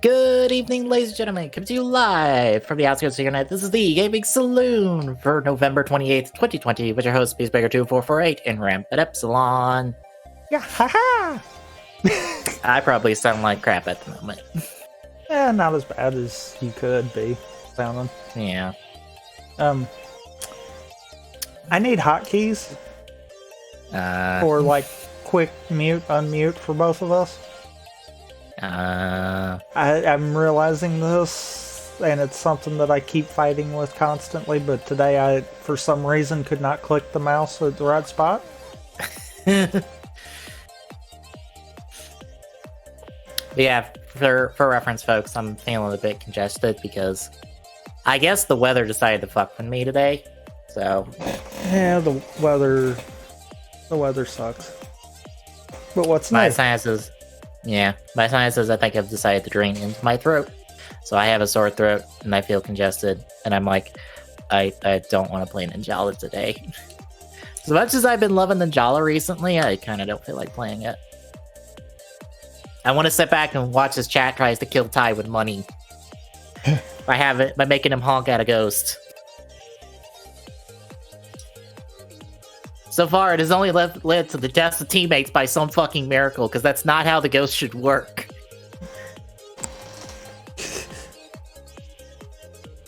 Good evening, ladies and gentlemen. Coming to you live from the outskirts of the internet. This is the Gaming Saloon for November 28th, 2020, with your host, Peacebreaker2448 and Rampant Epsilon. Yeah, haha! I probably sound like crap at the moment. Yeah, not as bad as you could be sounding. Yeah. I need hotkeys for like quick mute, unmute for both of us. I'm realizing this, and it's something that I keep fighting with constantly, but today I, for some reason, could not click the mouse at the right spot. Yeah, for reference, folks, I'm feeling a bit congested because I guess the weather decided to fuck with me today, so... Yeah, the weather sucks. But what's my nice? sinuses, I think have decided to drain into my throat. So I have a sore throat and I feel congested, and I'm like, I don't want to play Ninjala today. As much as I've been loving Ninjala recently, I kind of don't feel like playing it. I want to sit back and watch as chat tries to kill Ty with money. by making him honk at a ghost. So far, it has only led to the deaths of teammates by some fucking miracle, because that's not how the ghost should work.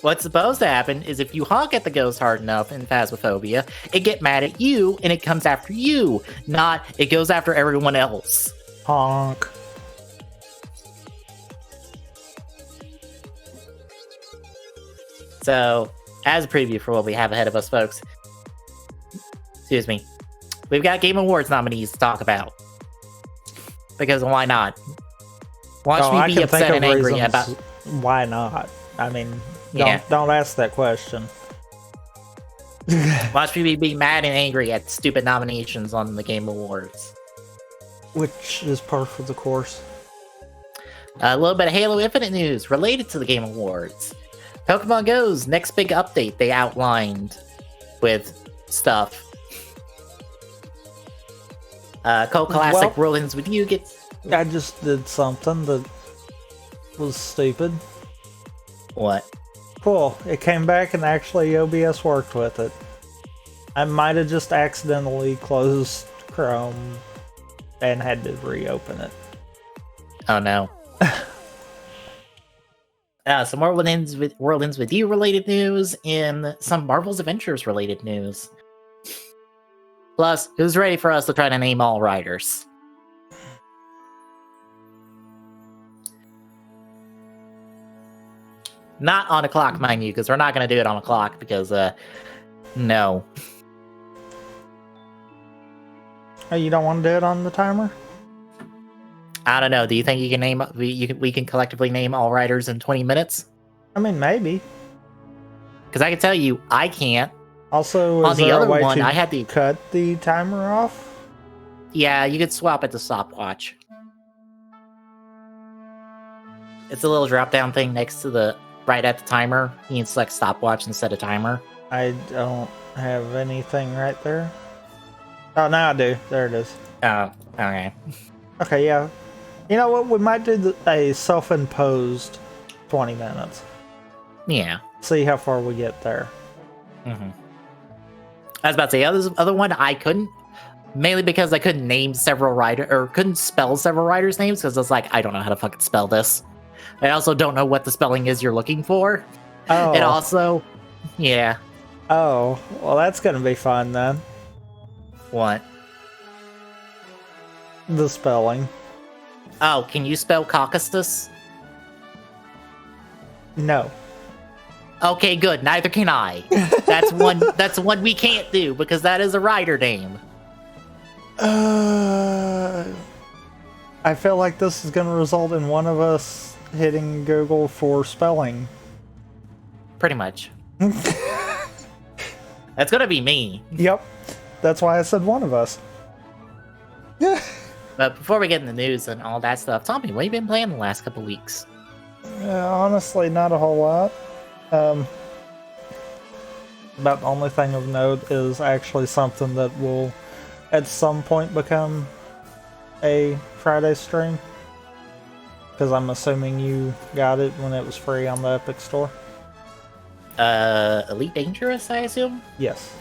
What's supposed to happen is if you honk at the ghost hard enough in Phasmophobia, it get mad at you, and it comes after you, not it goes after everyone else. Honk. So, as a preview for what we have ahead of us, folks, excuse me, we've got Game Awards nominees to talk about. Because why not? Watch me be upset and angry about... Why not? I mean, don't ask that question. Watch me be mad and angry at stupid nominations on the Game Awards. Which is par for the course. A little bit of Halo Infinite news related to the Game Awards. Pokemon Go's next big update they outlined with stuff. Cult Classic World Ends With You gets... I just did something that was stupid. What? Cool. It came back and actually OBS worked with it. I might have just accidentally closed Chrome and had to reopen it. Oh no. Some more World Ends With You related news and some Marvel's Avengers related news. Plus, who's ready for us to try to name all writers? Not on a clock, mind you, because we're not going to do it on a clock, because, no. Oh, you don't want to do it on the timer? I don't know. Do you think you can name we can collectively name all writers in 20 minutes? I mean, maybe. Because I can tell you, I can't. Also, on the other one, I had to cut the timer off. Yeah, you could swap it to stopwatch. It's a little drop-down thing next to the right at the timer. You can select stopwatch instead of timer. I don't have anything right there. Oh, now I do. There it is. Oh, okay. Okay, yeah. You know what? We might do a self-imposed 20 minutes. Yeah. See how far we get there. Mm-hmm. I was about to say, other one I couldn't, mainly because I couldn't name several writers, or couldn't spell several writers' names, because it's like, I don't know how to fucking spell this. I also don't know what the spelling is you're looking for. Oh. And also, yeah. Oh, well that's gonna be fun then. What? The spelling. Oh, can you spell Caucasus? No. Okay, good. Neither can I. That's one. That's one we can't do because that is a writer name. I feel like this is going to result in one of us hitting Google for spelling. Pretty much. That's gonna be me. Yep. That's why I said one of us. Yeah. But before we get in the news and all that stuff, Tommy, what have you been playing the last couple weeks? Honestly, not a whole lot. About the only thing of note is actually something that will at some point become a Friday stream. Because I'm assuming you got it when it was free on the Epic Store. Elite Dangerous, I assume? Yes.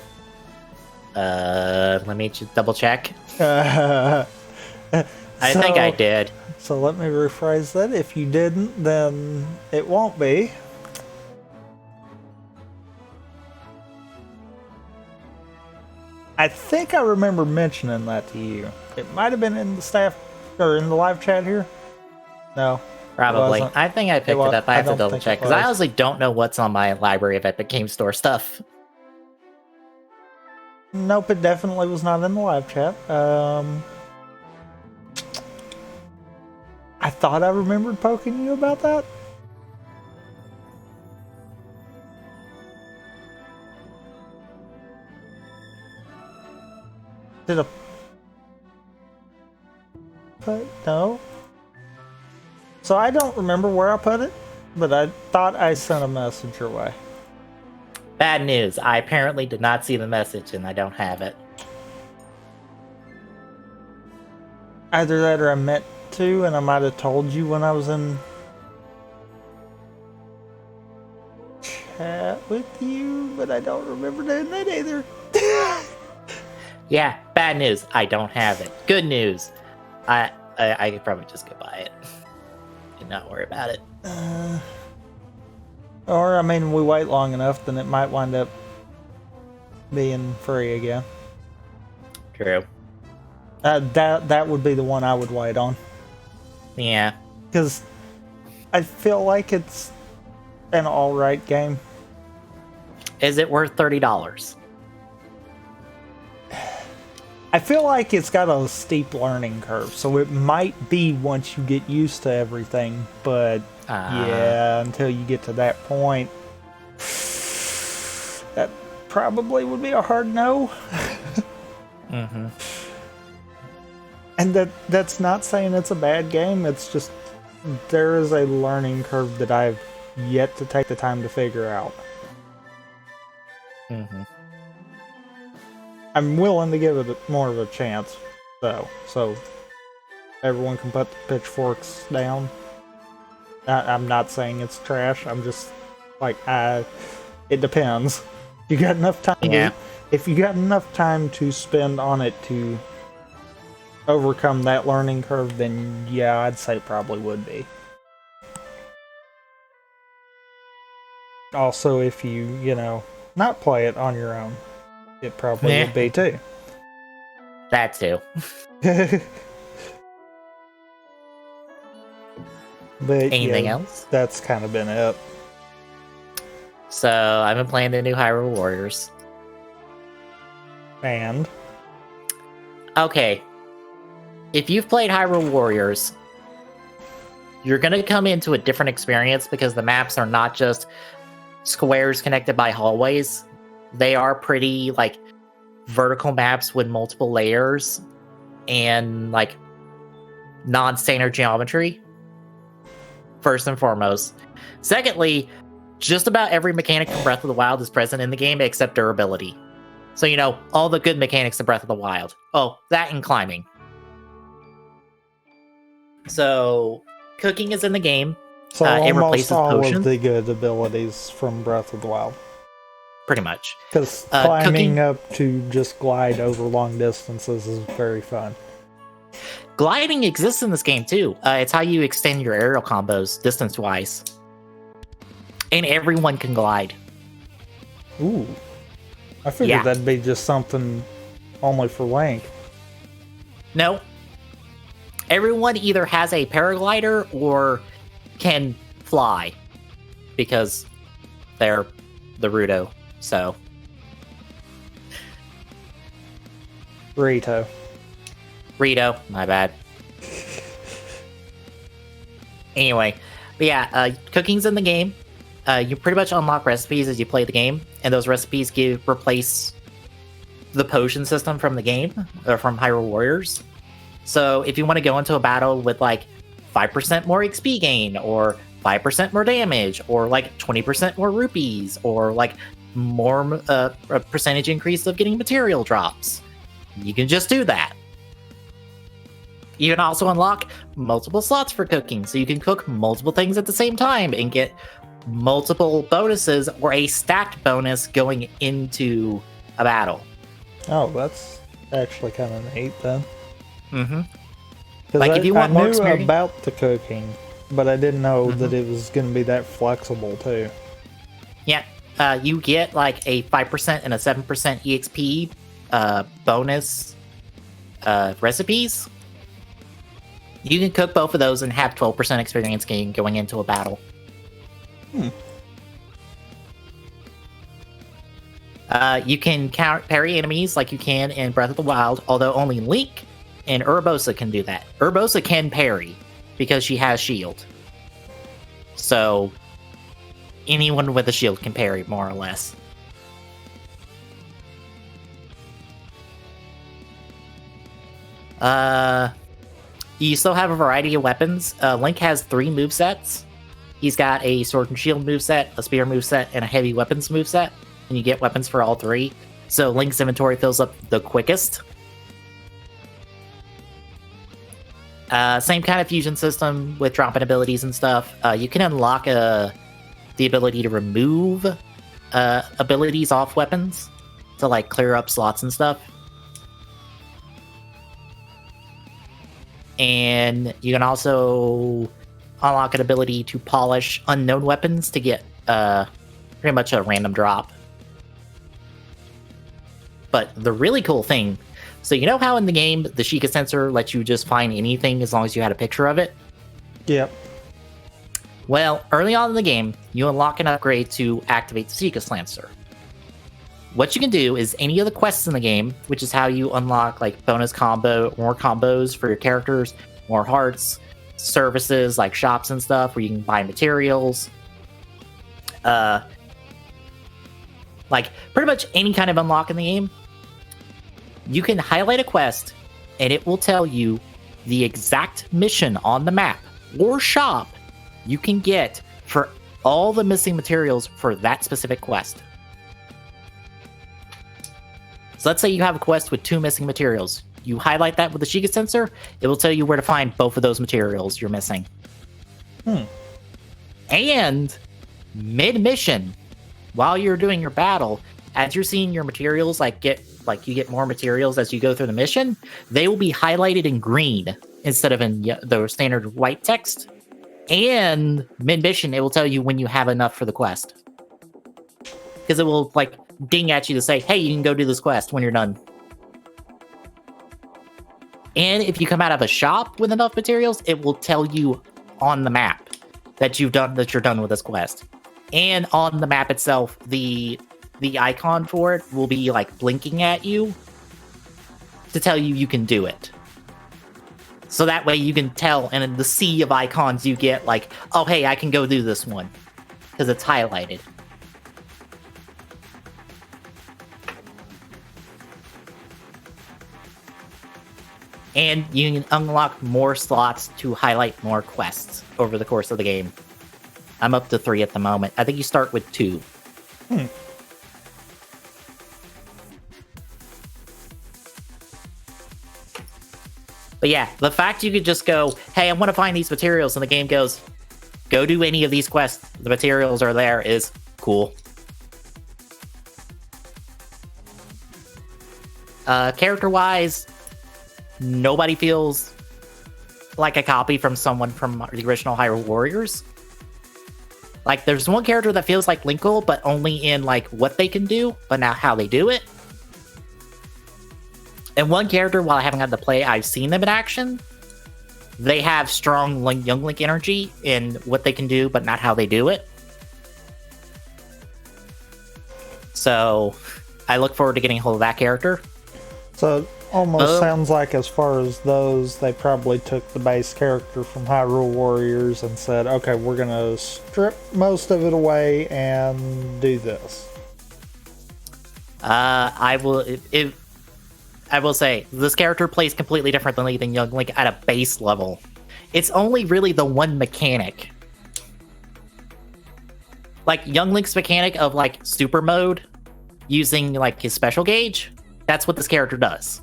Let me just double check. I think I did. So let me rephrase that. If you didn't, then it won't be. I think I remember mentioning that to you. It might have been in the staff or in the live chat here. No. Probably. I think I picked it up. I have to double check because I honestly don't know what's on my library of Epic Game Store stuff. Nope, it definitely was not in the live chat. I thought I remembered poking you about that. Did I put no? So I don't remember where I put it, but I thought I sent a message your way. Bad news. I apparently did not see the message and I don't have it. Either that or I meant to, and I might have told you when I was in chat with you, but I don't remember doing that either. Yeah, bad news. I don't have it. Good news. I could probably just go buy it and not worry about it. Or, I mean, we wait long enough, then it might wind up being free again. True. That would be the one I would wait on. Yeah. Because I feel like it's an alright game. Is it worth $30? I feel like it's got a steep learning curve, so it might be once you get used to everything, but yeah, until you get to that point, that probably would be a hard no. Mm-hmm. And that's not saying it's a bad game, it's just there is a learning curve that I've yet to take the time to figure out. Mm-hmm. I'm willing to give it more of a chance, though, so everyone can put the pitchforks down. I'm not saying it's trash, I'm just like, it depends. You got enough time if you got enough time to spend on it to overcome that learning curve, then yeah, I'd say it probably would be. Also, if you not play it on your own, it probably would be too. That too. But anything else? That's kind of been it. So I've been playing the new Hyrule Warriors. And okay, if you've played Hyrule Warriors, you're gonna come into a different experience because the maps are not just squares connected by hallways. They are pretty like vertical maps with multiple layers and like non-standard geometry. First and foremost. Secondly, just about every mechanic from Breath of the Wild is present in the game except durability. So all the good mechanics of Breath of the Wild. Oh, that and climbing. So cooking is in the game. So it almost replaces all potions. of the good abilities from Breath of the Wild. Pretty much. Because climbing up to just glide over long distances is very fun. Gliding exists in this game too. It's how you extend your aerial combos distance-wise. And everyone can glide. Ooh. I figured that'd be just something only for Link. No. Everyone either has a paraglider or can fly. Because they're the Rudo. So. Rito, my bad. Anyway, but yeah, cooking's in the game. You pretty much unlock recipes as you play the game, and those recipes replace the potion system from the game, or from Hyrule Warriors. So if you want to go into a battle with like 5% more XP gain, or 5% more damage, or like 20% more rupees, or like more a percentage increase of getting material drops, you can just do that. You can also unlock multiple slots for cooking, so you can cook multiple things at the same time and get multiple bonuses or a stacked bonus going into a battle. Oh, that's actually kind of neat then. Mm-hmm. Like, if you want more experience, I knew experience, about the cooking, but I didn't know that it was going to be that flexible too. Yeah, you get like a 5% and a 7% EXP bonus recipes. You can cook both of those and have 12% experience gain going into a battle. You can parry enemies like you can in Breath of the Wild, although only Link and Urbosa can do that. Urbosa can parry because she has shield. So anyone with a shield can parry, more or less. You still have a variety of weapons. Link has 3 movesets. He's got a sword and shield moveset, a spear moveset, and a heavy weapons moveset. And you get weapons for all 3. So Link's inventory fills up the quickest. Same kind of fusion system with dropping abilities and stuff. You can unlock the ability to remove abilities off weapons to like clear up slots and stuff. And you can also unlock an ability to polish unknown weapons to get pretty much a random drop. But the really cool thing, so you know how in the game the Sheikah sensor lets you just find anything as long as you had a picture of it? Yep. Well, early on in the game, you unlock an upgrade to activate the Sheikah sensor. What you can do is any of the quests in the game, which is how you unlock like bonus combo, more combos for your characters, more hearts, services like shops and stuff where you can buy materials. Like pretty much any kind of unlock in the game. You can highlight a quest and it will tell you the exact mission on the map or shop you can get for all the missing materials for that specific quest. So let's say you have a quest with 2 missing materials. You highlight that with the Sheikah sensor, it will tell you where to find both of those materials you're missing. And mid-mission, while you're doing your battle, as you're seeing your materials you get more materials as you go through the mission, they will be highlighted in green instead of in the standard white text. And mid-mission, it will tell you when you have enough for the quest. Because it will like ding at you to say, hey, you can go do this quest when you're done. And if you come out of a shop with enough materials, it will tell you on the map that you're done with this quest. And on the map itself, the icon for it will be like blinking at you to tell you you can do it. So that way you can tell, and in the sea of icons you get like, oh hey, I can go do this one. Because it's highlighted. And you can unlock more slots to highlight more quests over the course of the game. I'm up to 3 at the moment. I think you start with 2. But yeah, the fact you could just go, hey, I want to find these materials, and the game goes, go do any of these quests. The materials are there is cool. Character-wise, nobody feels like a copy from someone from the original Hyrule Warriors. Like, there's one character that feels like Linkle, but only in, like, what they can do, but not how they do it. And one character, while I haven't got to play, I've seen them in action. They have strong Young Link energy in what they can do, but not how they do it. So, I look forward to getting a hold of that character. So, it almost sounds like as far as those, they probably took the base character from Hyrule Warriors and said, okay, we're going to strip most of it away and do this. I will say, this character plays completely differently than Young Link at a base level. It's only really the one mechanic. Like, Young Link's mechanic of, like, super mode, using, like, his special gauge, that's what this character does.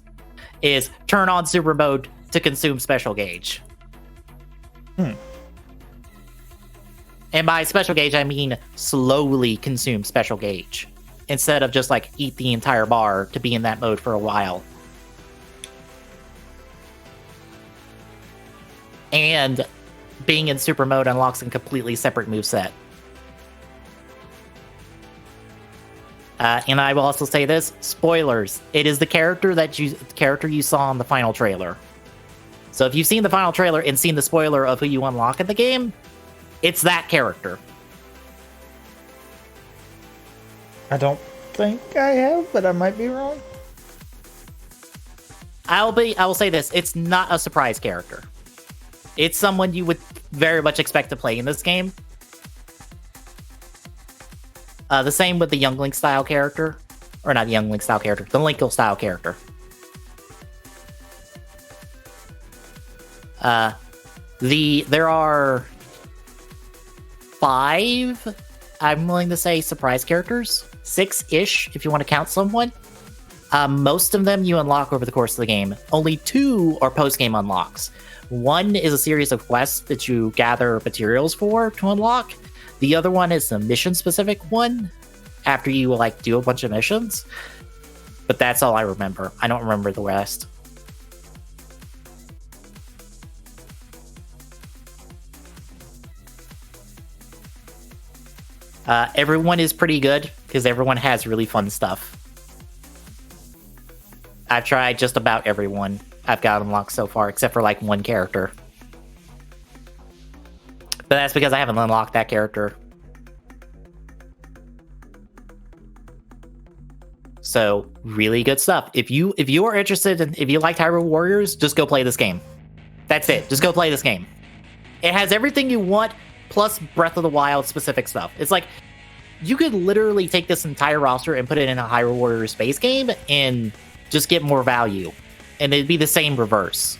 Is turn on super mode, to consume special gauge. And by special gauge, I mean slowly consume special gauge, instead of just like eat the entire bar to be in that mode for a while. And being in super mode unlocks a completely separate moveset. And I will also say this: spoilers. It is the character you saw in the final trailer. So if you've seen the final trailer and seen the spoiler of who you unlock in the game, it's that character. I don't think I have, but I might be wrong. I will say this: it's not a surprise character. It's someone you would very much expect to play in this game. The same with the Young Link style character, or not the Young Link style character, the Linkle style character. There are 5, I'm willing to say, surprise characters. 6-ish, if you want to count someone. Most of them you unlock over the course of the game. Only 2 are post-game unlocks. 1 is a series of quests that you gather materials for to unlock. The other one is a mission-specific one, after you, like, do a bunch of missions. But that's all I remember. I don't remember the rest. Everyone is pretty good, because everyone has really fun stuff. I've tried just about everyone I've got unlocked so far, except for, like, 1 character. But that's because I haven't unlocked that character. So, really good stuff. If you are interested in, if you like Hyrule Warriors, just go play this game. That's it. Just go play this game. It has everything you want, plus Breath of the Wild specific stuff. It's like, you could literally take this entire roster and put it in a Hyrule Warriors space game and just get more value. And it'd be the same reverse.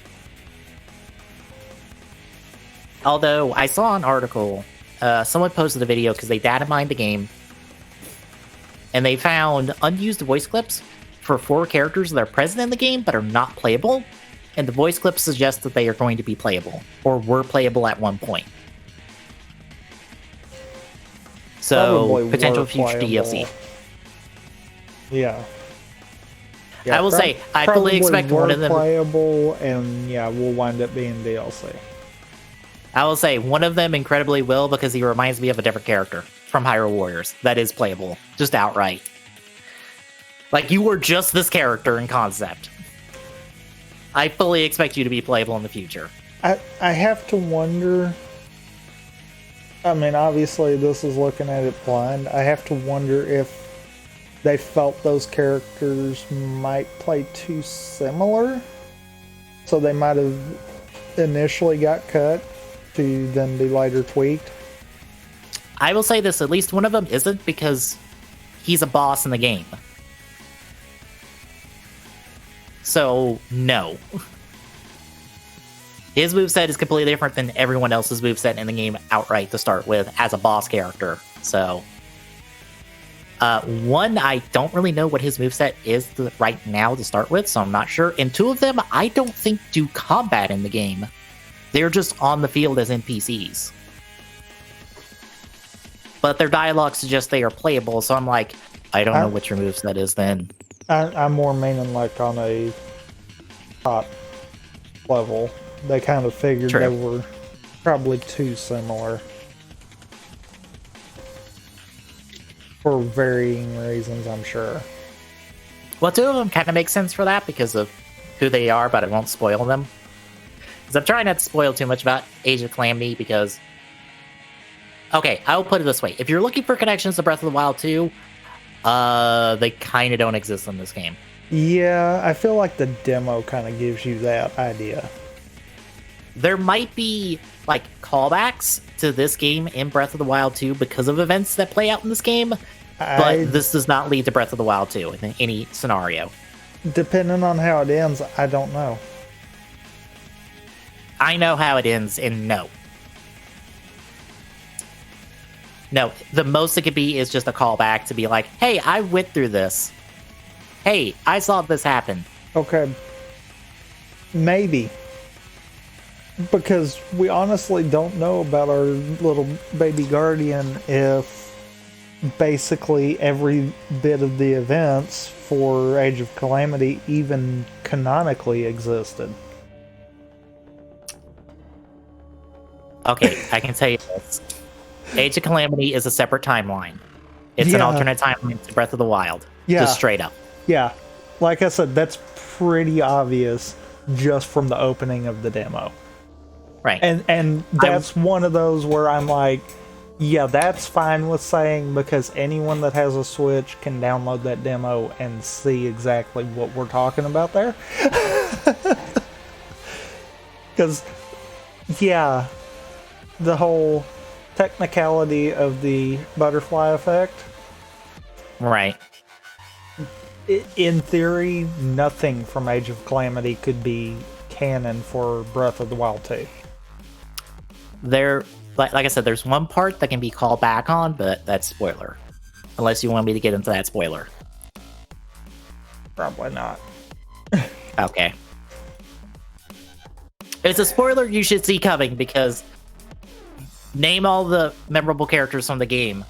Although, I saw an article, someone posted a video because they data mined the game, and they found unused voice clips for 4 characters that are present in the game but are not playable, and the voice clips suggest that they are going to be playable, or were playable at one point. So, Probably potential were future playable. DLC. Yeah. I will say, I fully expect were one of them... playable, and yeah, will wind up being DLC. I will say, one of them incredibly will, because he reminds me of a different character from Hyrule Warriors that is playable, just outright. Like, you were just this character in concept. I fully expect you to be playable in the future. I have to wonder... I mean, obviously, this is looking at it blind. I have to wonder if they felt those characters might play too similar. So they might have initially got cut to then be later tweaked. I will say this, at least one of them isn't, because he's a boss in the game. So, no. His moveset is completely different than everyone else's moveset in the game outright to start with as a boss character. So, one, I don't really know what his moveset is right now to start with, so I'm not sure. And 2 of them, I don't think do combat in the game. They're just on the field as NPCs. But their dialogue suggests they are playable, so I'm like, I don't know what your moveset is then. I'm more meaning like on a top level. They kind of figured True. they were probably too similar. For varying reasons, I'm sure. Well, 2 of them kind of make sense for that because of who they are, but I won't spoil them. Because I'm trying not to spoil too much about Age of Calamity because... Okay, I'll put it this way. If you're looking for connections to Breath of the Wild 2, they kind of don't exist in this game. Yeah, I feel like the demo kind of gives you that idea. There might be, like, callbacks to this game in Breath of the Wild 2 because of events that play out in this game, but this does not lead to Breath of the Wild 2 in any scenario. Depending on how it ends, I don't know. I know how it ends, and no. No, the most it could be is just a callback to be like, hey, I went through this. Hey, I saw this happen. Okay. Maybe. because we honestly don't know about our little baby guardian if basically every bit of the events for Age of Calamity even canonically existed. Okay, I can tell you this. Age of Calamity is a separate timeline. It's an alternate timeline to Breath of the Wild. Yeah. Just straight up. Yeah. Like I said, that's pretty obvious just from the opening of the demo. Right. And that's one of those where I'm like, yeah, that's fine with saying, because anyone that has a Switch can download that demo and see exactly what we're talking about there. Because, yeah, the whole technicality of the butterfly effect. Right. In theory, nothing from Age of Calamity could be canon for Breath of the Wild 2. There, like I said, there's one part that can be called back on, but that's spoiler. Unless you want me to get into that spoiler. Probably not. Okay. It's a spoiler you should see coming, because name all the memorable characters from the game.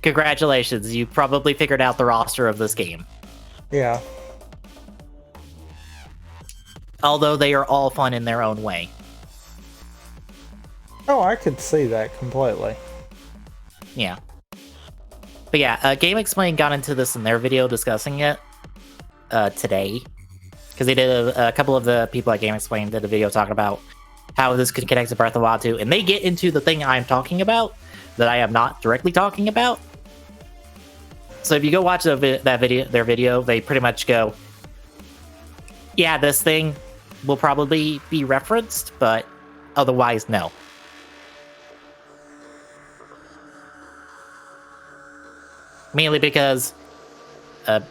Congratulations, you probably figured out the roster of this game. Yeah. Although they are all fun in their own way. Oh, I could see that completely. Yeah. But yeah, Game Explain got into this in their video discussing it today. Because they did a couple of the people at Game Explain did a video talking about how this could connect to Breath of the Wild 2. And they get into the thing I'm talking about that I am not directly talking about. So if you go watch their video, they pretty much go, yeah, this thing will probably be referenced, but otherwise, no. Mainly because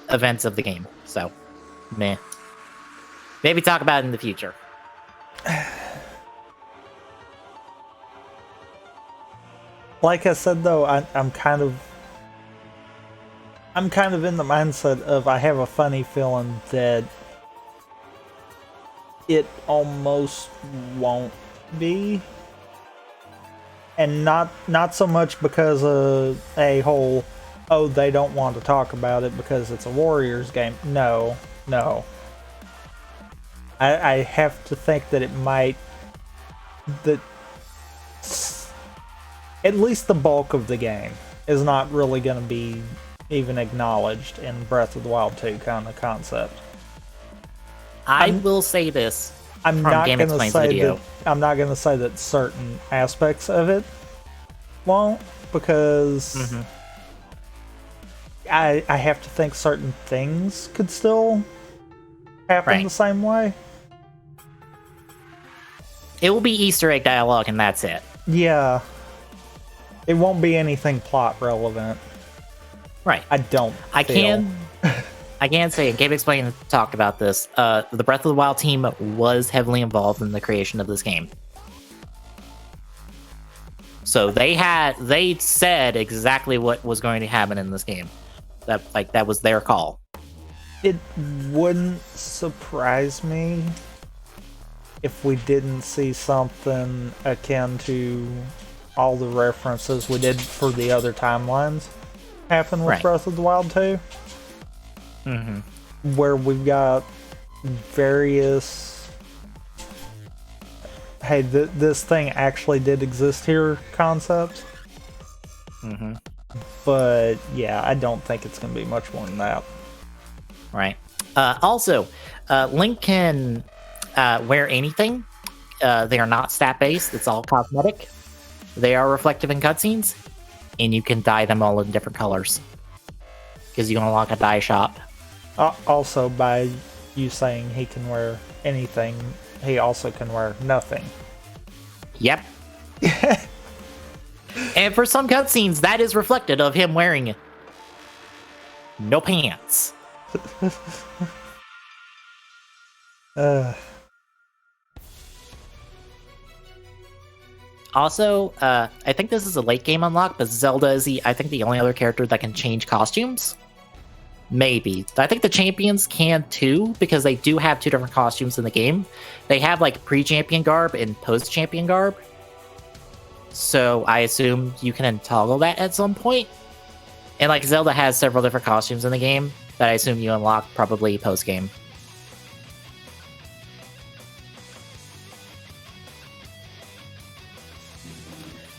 events of the game. So, meh. Maybe talk about it in the future. Like I said, though, I'm kind of in the mindset of I have a funny feeling that it almost won't be. And not so much because of a whole, oh, they don't want to talk about it because it's a Warriors game. No. I have to think that it might, that at least the bulk of the game is not really going to be even acknowledged in Breath of the Wild 2 kind of concept. I will say this. I'm not going to say that certain aspects of it won't, because I have to think certain things could still happen the same way. It will be Easter egg dialogue, and that's it. Yeah. It won't be anything plot relevant. Right. I can say, and Gabe Explain talked about this, the Breath of the Wild team was heavily involved in the creation of this game. So they said exactly what was going to happen in this game. That was their call. It wouldn't surprise me if we didn't see something akin to all the references we did for the other timelines happen with Breath of the Wild 2. Where we've got various, hey, this thing actually did exist here concepts. But yeah, I don't think it's going to be much more than that. Right. Also, Link can wear anything. They are not stat-based. It's all cosmetic. They are reflective in cutscenes, and you can dye them all in different colors. Because you can unlock a dye shop. Also, by you saying he can wear anything, he also can wear nothing. Yep. And for some cutscenes, that is reflected of him wearing no pants. Also, I think this is a late game unlock, but Zelda is the only other character that can change costumes. Maybe. I think the champions can too, because they do have 2 different costumes in the game. They have like pre-champion garb and post-champion garb. So I assume you can toggle that at some point. And like Zelda has several different costumes in the game that I assume you unlock probably post-game.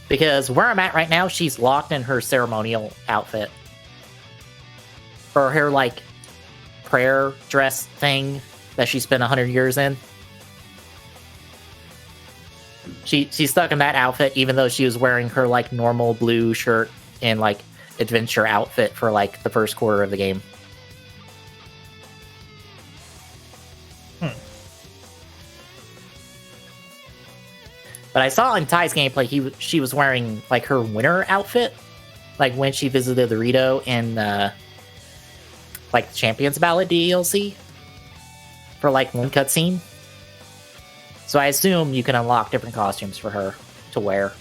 Because where I'm at right now, she's locked in her ceremonial outfit. Or her, like, prayer dress thing that she spent 100 years in. She's stuck in that outfit, even though she was wearing her, like, normal blue shirt and, like, adventure outfit for, like, the first quarter of the game. But I saw in Ty's gameplay, she was wearing, like, her winter outfit. Like, when she visited the Rito in, like, the Champions Ballad DLC. For, like, one cutscene. So I assume you can unlock different costumes for her to wear.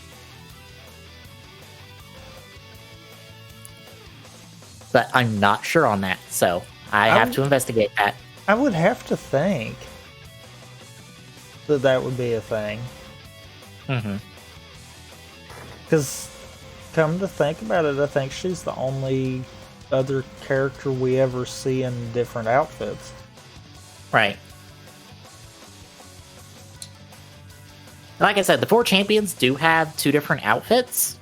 But I'm not sure on that, so I have to investigate that. I would have to think that would be a thing. Mm-hmm. Because, come to think about it, I think she's the only other character we ever see in different outfits. Right. Like I said, the 4 champions do have 2 different outfits,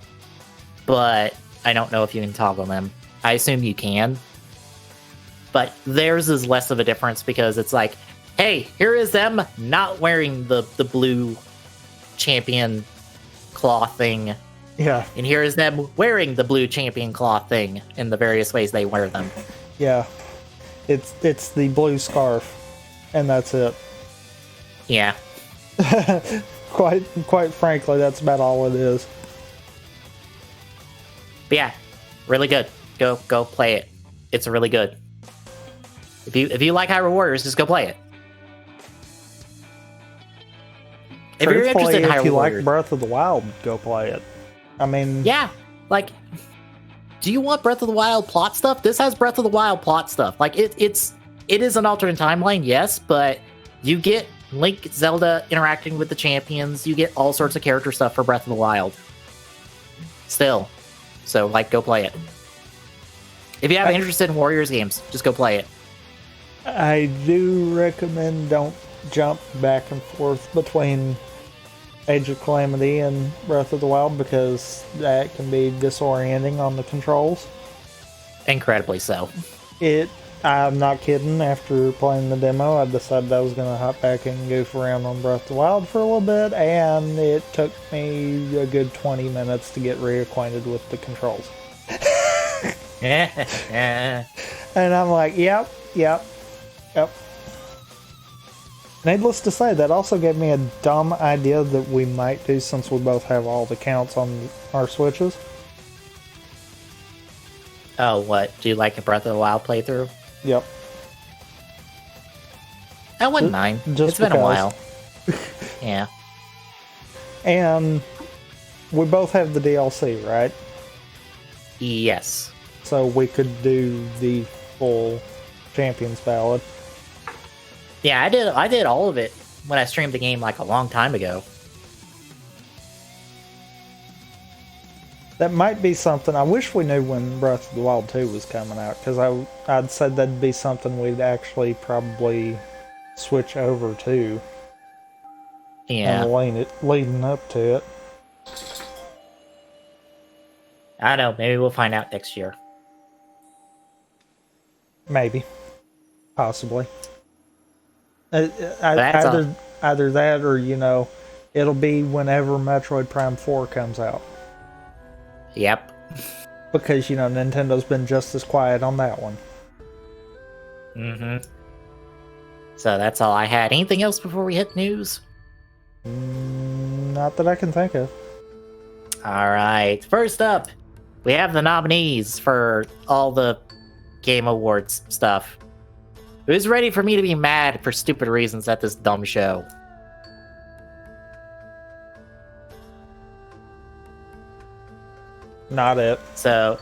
but I don't know if you can toggle them. I assume you can. But theirs is less of a difference because it's like, hey, here is them not wearing the blue champion cloth thing. Yeah. And here is them wearing the blue champion cloth thing in the various ways they wear them. Yeah. It's the blue scarf, and that's it. Yeah. Quite frankly, that's about all it is. But yeah, really good. Go play it. It's really good. If you like Hyrule Warriors, just go play it. If you're interested in Hyrule if you Warriors, like Breath of the Wild, go play it. I mean, yeah, like, do you want Breath of the Wild plot stuff? This has Breath of the Wild plot stuff. Like, it is an alternate timeline, yes, but you get Link, Zelda interacting with the champions. You get all sorts of character stuff for Breath of the Wild. Still, so like, go play it. If you have an interest in Warriors games, just go play it. I do recommend don't jump back and forth between Age of Calamity and Breath of the Wild because that can be disorienting on the controls. Incredibly so. I'm not kidding. After playing the demo, I decided I was going to hop back and goof around on Breath of the Wild for a little bit, and it took me a good 20 minutes to get reacquainted with the controls. And I'm like, yep. Needless to say, that also gave me a dumb idea that we might do since we both have all the counts on our Switches. Oh, what? Do you like a Breath of the Wild playthrough? Yep. I wouldn't mind. It's been a while. Yeah. And we both have the DLC, right? Yes. So we could do the full Champions Ballad. Yeah, I did all of it when I streamed the game like a long time ago. That might be something. I wish we knew when Breath of the Wild 2 was coming out, because I'd said that'd be something we'd actually probably switch over to. Yeah. And leading up to it. I don't know. Maybe we'll find out next year. Maybe. Possibly. Either that or, it'll be whenever Metroid Prime 4 comes out. Yep. Because, Nintendo's been just as quiet on that one. Mm-hmm. So that's all I had. Anything else before we hit news? Not that I can think of. Alright. First up, we have the nominees for all the Game Awards stuff. Who's ready for me to be mad for stupid reasons at this dumb show? Not it. So,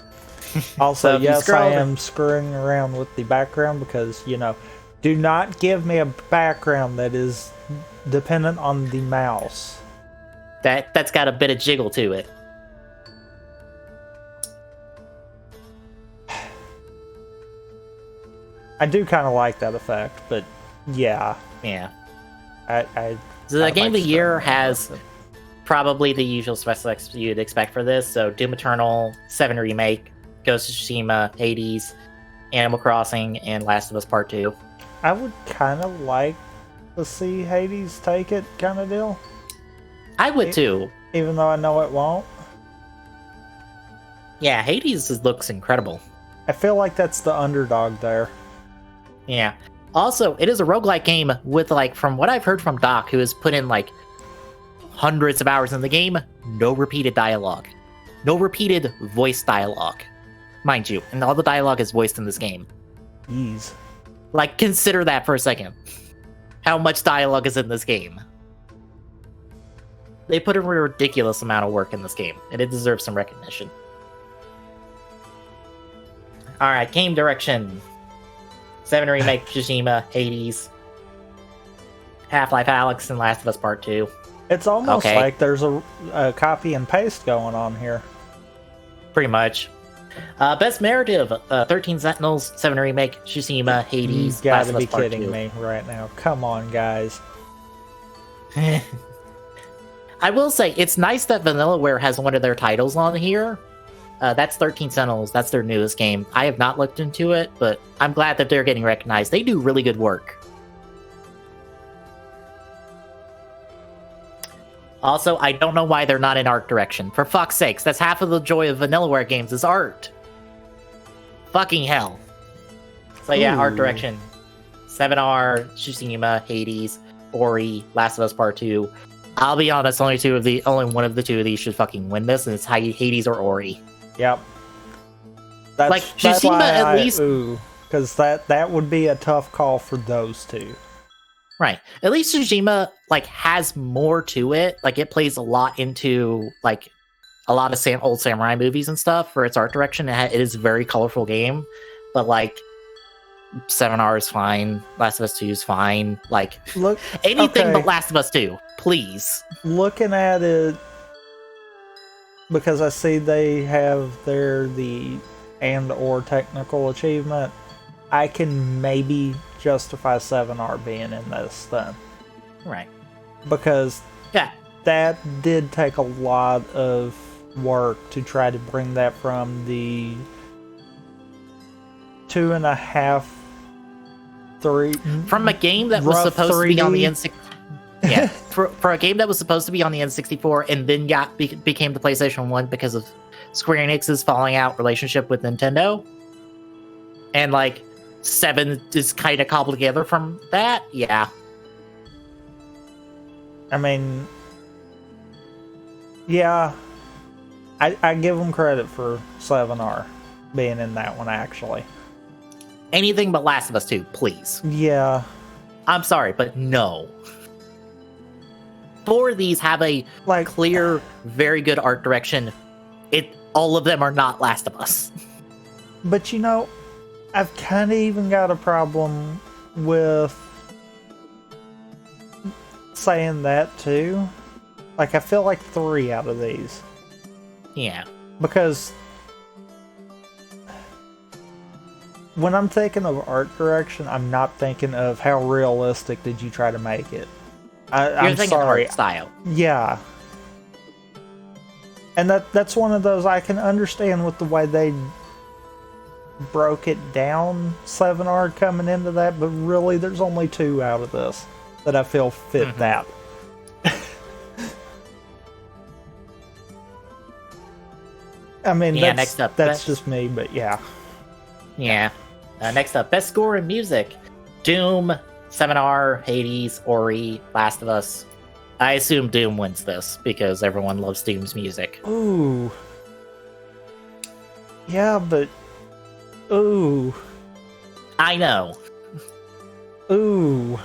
Also, So if you yes, scroll I over- am screwing around with the background because, do not give me a background that is dependent on the mouse. That's got a bit of jiggle to it. I do kind of like that effect, but yeah, Yeah. I So the I game of like the year screwing around has with it. probably the usual suspects you'd expect for this. So Doom Eternal, 7 Remake, Ghost of Tsushima, Hades, Animal Crossing, and Last of Us Part 2. I would kind of like to see Hades take it, kind of deal, I would too. even though I know it won't. Yeah, looks incredible. I feel like that's the underdog there. Yeah. Also, it is a roguelike game with, like, from what I've heard from Doc, who has put in, like, hundreds of hours in the game, no repeated dialogue. No repeated voice dialogue. Mind you, and all the dialogue is voiced in this game. Ease. Like, consider that for a second. How much dialogue is in this game? They put in a ridiculous amount of work in this game, and it deserves some recognition. Alright, game direction. 7 Remake, Tsushima, Hades, Half-Life Alyx, and Last of Us Part 2. It's almost Okay. like there's a copy and paste going on here. Pretty much. Best narrative, 13 Sentinels, 7 Remake, Tsushima, You Hades, Last gotta of Us be Part kidding 2. me right now. Come on, guys. I will say, it's nice that Vanillaware has one of their titles on here. That's 13 Sentinels. That's their newest game. I have not looked into it, but I'm glad that they're getting recognized. They do really good work. Also, I don't know why they're not in art direction. For fuck's sakes, that's half of the joy of Vanillaware games is art. Fucking hell. So yeah, art Ooh. direction. 7R, Tsushima, Hades, Ori, Last of Us Part 2. I'll be honest, only one of the two of these should fucking win this, and it's Hades or Ori. Yep. That's, Like, that's Tsushima why at least- because that would be a tough call for those two. Right. At least Tsushima, like, has more to it. Like, it plays a lot into, like, a lot of old samurai movies and stuff for its art direction. It is a very colorful game, but, like, 7R is fine. Last of Us 2 is fine. Like, Look, anything okay. but Last of Us 2, please. Looking at it, because I see they have the and/or technical achievement, I can maybe justify 7R being in this then. Right. Because Yeah. that did take a lot of work to try to bring that from the 2.5, 3... From a game that was rough supposed to be on the 3D. N64. Yeah, for a game that was supposed to be on the N64 and then became the PlayStation 1 because of Square Enix's falling out relationship with Nintendo. And, like, 7 is kind of cobbled together from that. Yeah. I mean, yeah, I give them credit for 7R being in that one, actually. Anything but Last of Us 2, please. Yeah, I'm sorry, but no. 4 of these have a like, clear, very good art direction. All of them are not Last of Us. but I've kind of even got a problem with saying that too. Like, I feel like 3 out of these. Yeah. Because when I'm thinking of art direction, I'm not thinking of how realistic did you try to make it. You're I'm thinking sorry. art style. Yeah. And that's one of those I can understand with the way they broke it down, 7R coming into that, but really there's only 2 out of this that I feel fit that. I mean, Yeah, that's, next up, that's best- just me, but yeah. Yeah. Next up, best score in music. Doom, 7R, Hades, Ori, Last of Us. I assume Doom wins this because everyone loves Doom's music. Ooh. Yeah, but... Ooh. I know. Ooh.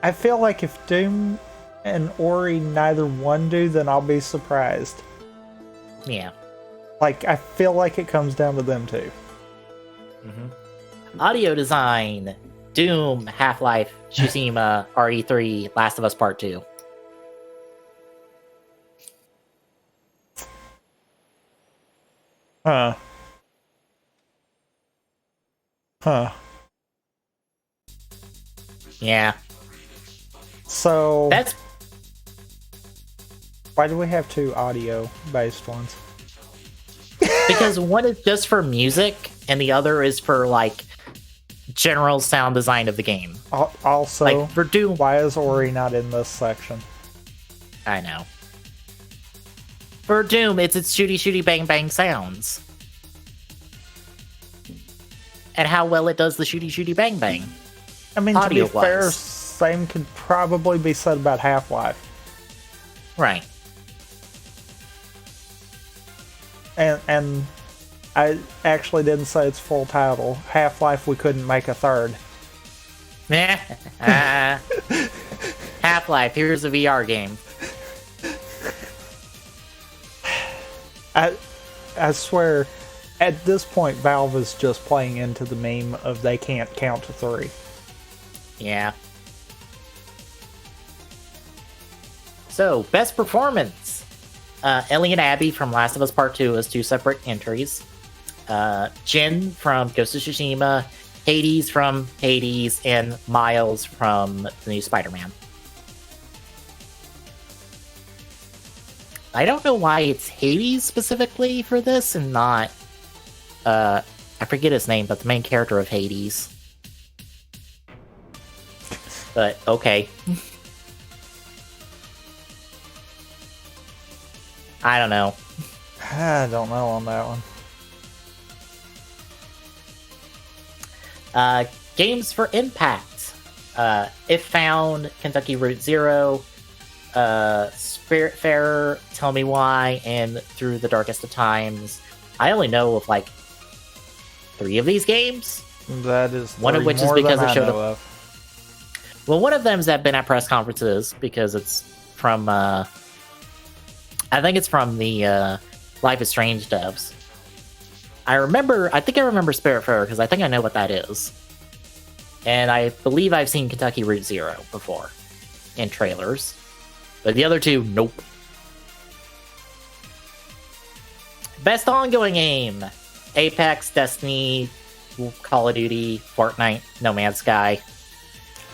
I feel like if Doom and Ori neither one do, then I'll be surprised. Yeah. Like, I feel like it comes down to them too. Audio design: Doom, Half-Life, Tsushima, RE3, Last of Us Part 2. Huh. Yeah. So, That's why do we have 2 audio-based ones? because one is just for music, and the other is for, like, general sound design of the game. Also, Like, for Doom... why is Ori not in this section? I know. For Doom, it's shooty shooty bang bang sounds. And how well it does the shooty shooty bang bang. I mean, to be Audio-wise. fair, same could probably be said about Half-Life. Right. And I actually didn't say its full title. Half-Life, we couldn't make a third. Half-Life, here's a VR game. I swear, at this point, Valve is just playing into the meme of they can't count to 3. Yeah. So, best performance. Ellie and Abby from Last of Us Part 2 as 2 separate entries. Jin from Ghost of Tsushima, Hades from Hades, and Miles from the new Spider-Man. I don't know why it's Hades specifically for this and not... I forget his name, but the main character of Hades. But, okay. I don't know. I don't know on that one. Games for Impact. If Found, Kentucky Route Zero, Spiritfarer, Tell Me Why, and Through the Darkest of Times. I only know of like 3 of these games. That is one of which is because it showed up. Of. Well, one of them's have been at press conferences because it's from I think it's from the Life is Strange devs. I think I remember Spiritfarer because I think I know what that is. And I believe I've seen Kentucky Route Zero before in trailers. But the other 2, nope. Best ongoing game: Apex, Destiny, Call of Duty, Fortnite, No Man's Sky.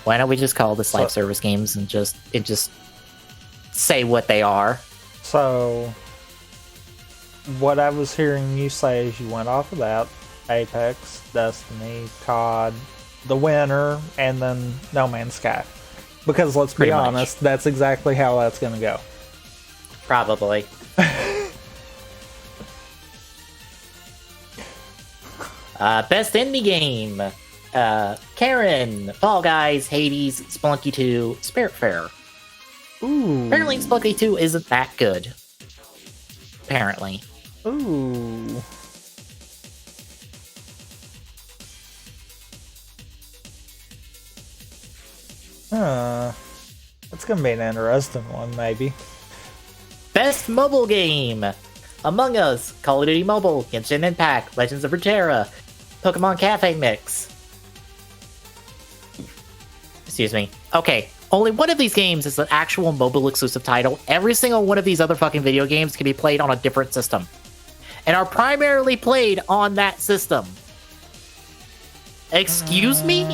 Why don't we just call this live service games and just say what they are? So, what I was hearing you say is you went off of that: Apex, Destiny, COD, the winner, and then No Man's Sky. Because let's be honest, that's exactly how that's going to go. Probably. Best indie game: Karen, Fall Guys, Hades, Spelunky 2, Spiritfarer. Ooh. Apparently Spelunky 2 isn't that good. Apparently. Ooh. That's gonna be an interesting one, maybe. Best mobile game: Among Us, Call of Duty Mobile, Genshin Impact, Legends of Runeterra, Pokemon Cafe Mix. Excuse me. Okay, only one of these games is an actual mobile exclusive title. Every single one of these other fucking video games can be played on a different system. And are primarily played on that system. Excuse me?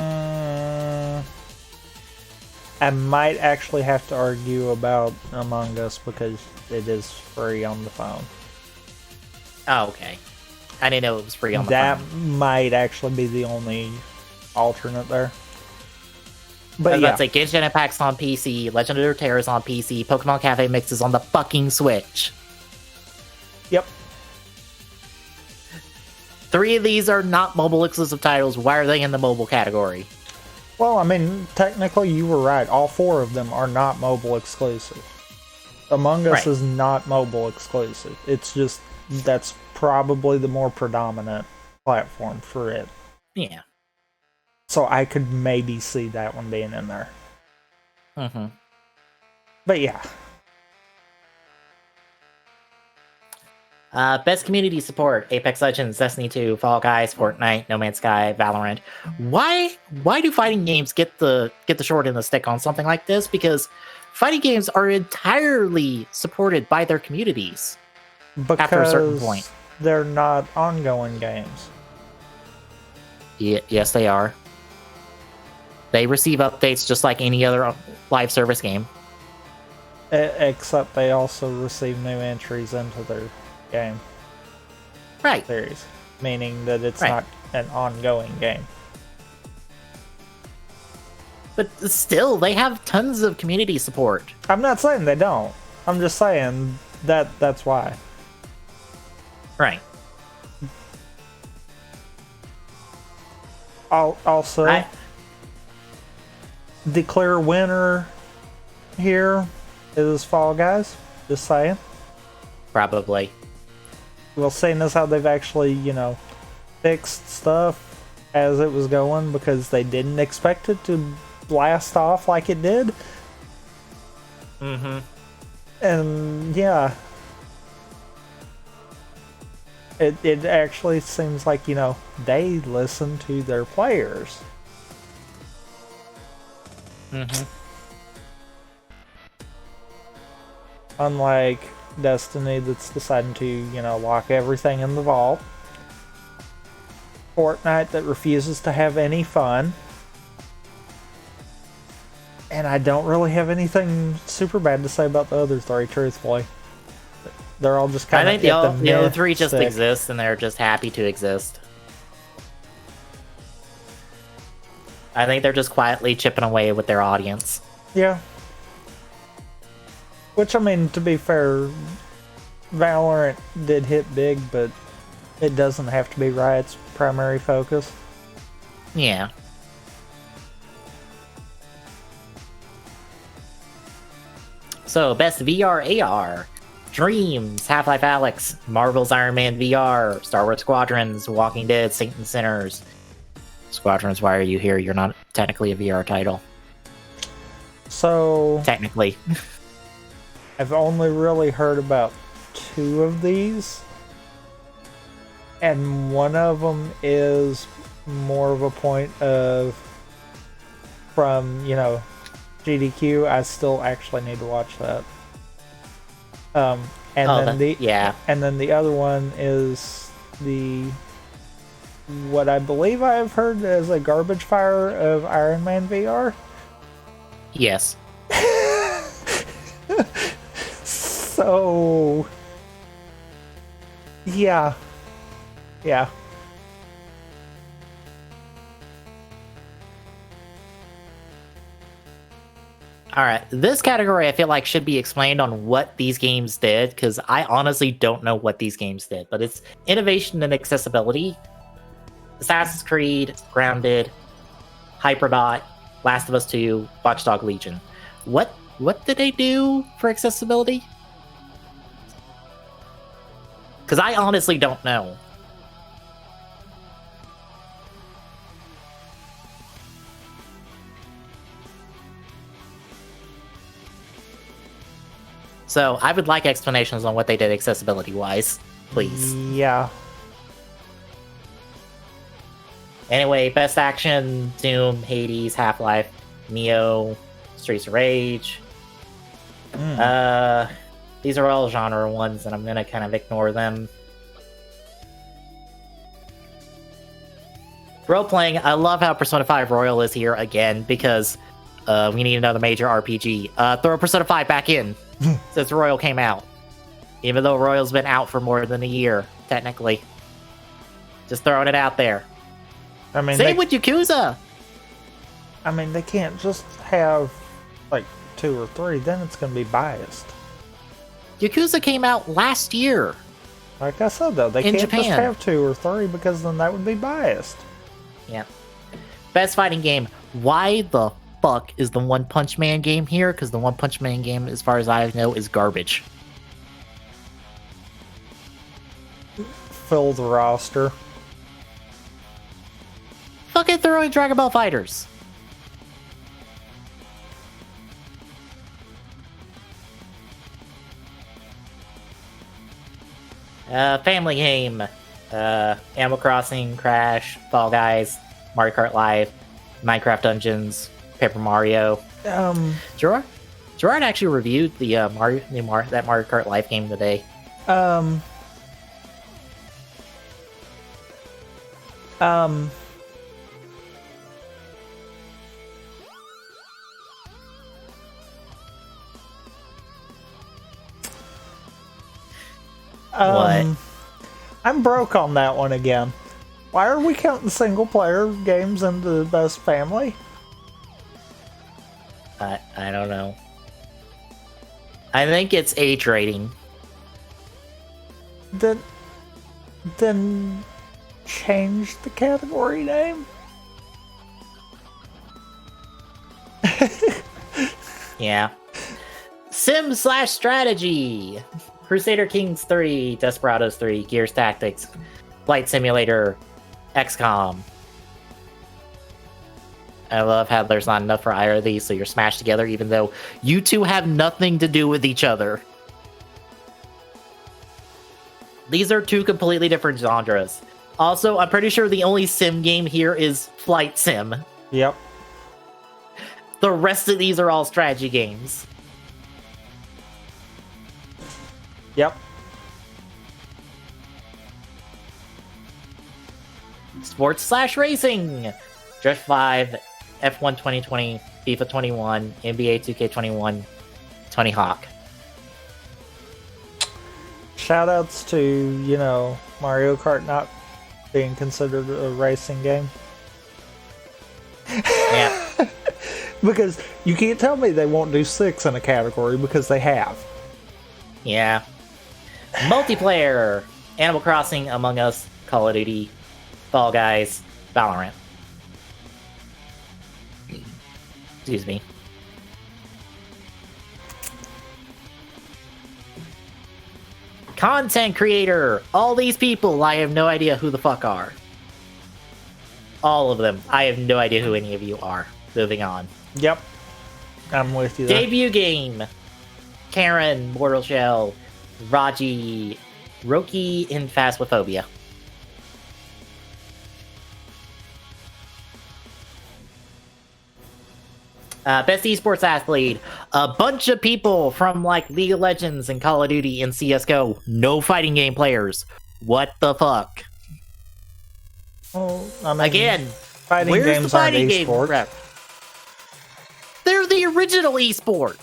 I might actually have to argue about Among Us because it is free on the phone. Oh, okay. I didn't know it was free on the phone. That might actually be the only alternate there. But I was about to say, Genshin Impact's on PC, Legend of Runeterra's on PC, Pokemon Cafe Mix is on the fucking Switch. Yep. 3 of these are not mobile exclusive titles. Why are they in the mobile category? Well, I mean, technically you were right. All 4 of them are not mobile exclusive. Among Us is not mobile exclusive. It's just, that's probably the more predominant platform for it. Yeah. So I could maybe see that one being in there. Mm-hmm. But yeah. Best community support: Apex Legends, Destiny 2, Fall Guys, Fortnite, No Man's Sky, Valorant. Why do fighting games get the short end of the stick on something like this? Because fighting games are entirely supported by their communities after a certain point. Because they're not ongoing games. Yes, they are. They receive updates just like any other live service game. Except they also receive new entries into their game Right. series, meaning that it's Right. not an ongoing game. But still, they have tons of community support. I'm not saying they don't. I'm just saying that's why. Right. Also, the clear winner here is Fall Guys. Just saying. Probably. Well, seeing as how they've actually, fixed stuff as it was going because they didn't expect it to blast off like it did. Mm-hmm. And yeah. It actually seems like, they listen to their players. Mm-hmm. Unlike Destiny that's deciding to, lock everything in the vault. Fortnite that refuses to have any fun. And I don't really have anything super bad to say about the other three, truthfully. They're all just kind I of think the other three just exist, and they're just happy to exist. I think they're just quietly chipping away with their audience. Yeah. Which, I mean, to be fair, Valorant did hit big, but it doesn't have to be Riot's primary focus. Yeah. So, best VR AR. Dreams, Half-Life Alyx, Marvel's Iron Man VR, Star Wars Squadrons, Walking Dead, Saint and Sinners. Squadrons, why are you here? You're not technically a VR title. So, Technically. I've only really heard about 2 of these. And one of them is more of a point of, from, GDQ, I still actually need to watch that. And then the other one is what I believe I've heard as a garbage fire of Iron Man VR. Yes. So, yeah. Alright, this category I feel like should be explained on what these games did, because I honestly don't know what these games did, but it's innovation and accessibility. Assassin's Creed, Grounded, Hyperdot, Last of Us 2, Watchdog Legion. What did they do for accessibility? Because I honestly don't know. So I would like explanations on what they did accessibility-wise, please. Yeah. Anyway, Best Action, Doom, Hades, Half-Life, Neo, Streets of Rage. These are all genre ones, and I'm gonna kind of ignore them. Role-playing, I love how Persona 5 Royal is here again, because we need another major RPG. Throw Persona 5 back in, since Royal came out. Even though Royal's been out for more than a year, technically. Just throwing it out there. I mean, Same with Yakuza! I mean, they can't just have, 2 or 3, then it's going to be biased. Yakuza came out last year. Like I said, though, they In can't Japan. just have 2 or 3 because then that would be biased. Yeah. Best fighting game. Why the fuck is the One Punch Man game here? Because the One Punch Man game, as far as I know, is garbage. Fill the roster. Fucking throwing Dragon Ball Fighters. Family game. Animal Crossing, Crash, Fall Guys, Mario Kart Live, Minecraft Dungeons, Paper Mario. Gerard actually reviewed the that Mario Kart Live game today. What? I'm broke on that one again. Why are we counting single player games into the best family? I don't know. I think it's age rating. Then change the category name? Yeah. Sim/strategy. Crusader Kings 3, Desperados 3, Gears Tactics, Flight Simulator, XCOM. I love how there's not enough for either of these, so you're smashed together even though you two have nothing to do with each other. These are two completely different genres. Also, I'm pretty sure the only sim game here is Flight Sim. Yep. The rest of these are all strategy games. Yep. Sports/racing. Drift 5, F1 2020, FIFA 21, NBA 2K21, Tony Hawk. Shoutouts to, Mario Kart not being considered a racing game. Yeah. Because you can't tell me they won't do 6 in a category because they have. Yeah. Multiplayer. Animal Crossing, Among Us, Call of Duty, Fall Guys, Valorant. Excuse me. Content creator. All these people, I have no idea who the fuck are. All of them. I have no idea who any of you are. Moving on. Yep. I'm with you there. Debut game. Karen, Mortal Shell, Raji, Roki in Phasmophobia. Best esports athlete. A bunch of people from like League of Legends and Call of Duty and CSGO. No fighting game players. What the fuck? Well, I mean, Again, fighting where's games the fighting aren't game esports. rep? They're the original esport.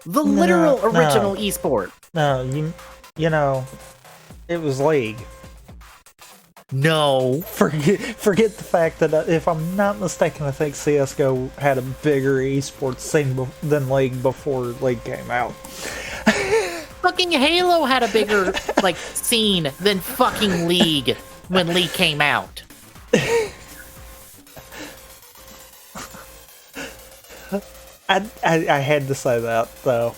The literal original esport. No, you know, it was League. No. Forget the fact that, if I'm not mistaken, I think CSGO had a bigger esports scene than League before League came out. Fucking Halo had a bigger scene than fucking League when League came out. I had to say that though.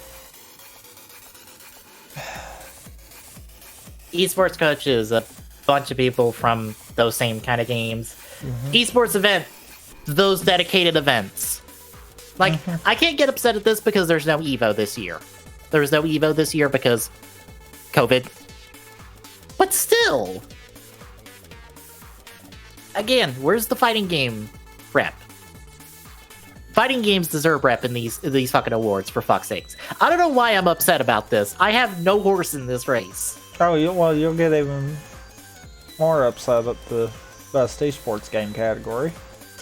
Esports coaches, a bunch of people from those same kind of games. Esports event, those dedicated events. I can't get upset at this because there's no Evo this year. There was no Evo this year because COVID. But still, again, where's the fighting game rep? Fighting games deserve rep in these fucking awards, for fuck's sakes. I don't know why I'm upset about this. I have no horse in this race. Oh, you'll get even more upset at the best esports game category.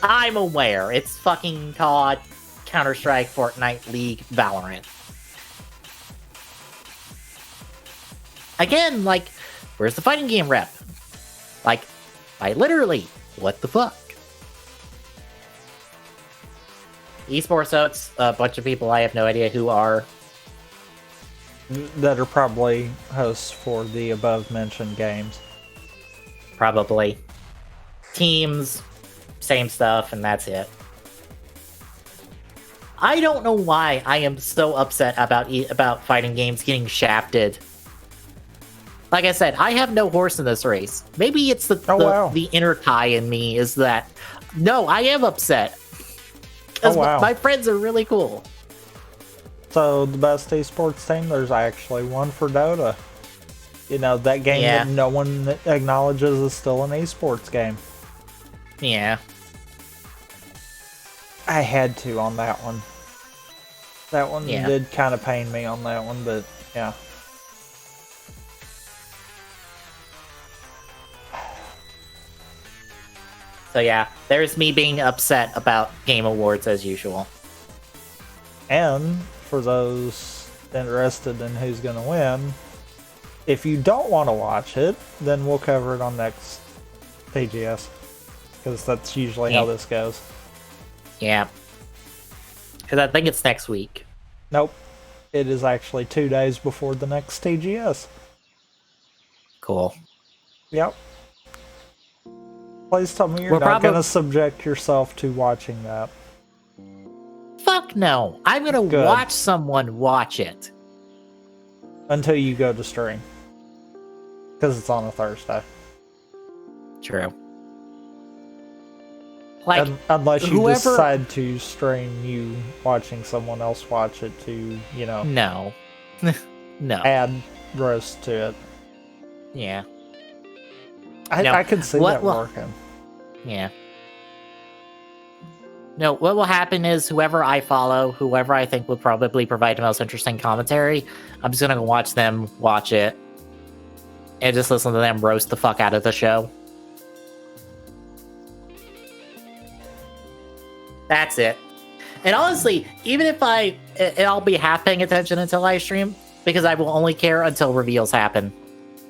I'm aware. It's fucking COD, Counter-Strike, Fortnite, League, Valorant. Again, where's the fighting game rep? Literally, what the fuck? Esports oats, a bunch of people I have no idea who are. That are probably hosts for the above-mentioned games. Probably. Teams, same stuff, and that's it. I don't know why I am so upset about fighting games getting shafted. Like I said, I have no horse in this race. Maybe it's the inner tie in me is that... No, I am upset. Because my friends are really cool. So, the best esports team, there's actually one for Dota. You know, that game Yeah. that no one acknowledges is still an esports game. Yeah. I had to on that one. That one Yeah. did kind of pain me on that one, but yeah. So yeah, there's me being upset about Game Awards as usual. And for those interested in who's going to win, if you don't want to watch it, then we'll cover it on next TGS. Because that's usually how this goes. Yeah. Because I think it's next week. Nope. It is actually 2 days before the next TGS. Cool. Yep. Please tell me you're not going to subject yourself to watching that. Fuck no. I'm going to watch someone watch it. Until you go to stream. Because it's on a Thursday. True. Like, unless you decide to stream you watching someone else watch it to, you know... No. No. Add roast to it. Yeah. I can see that working. Yeah. No, what will happen is whoever I follow, whoever I think will probably provide the most interesting commentary, I'm just gonna watch them watch it. And just listen to them roast the fuck out of the show. That's it. And honestly, even if I'll be half paying attention until I stream, because I will only care until reveals happen.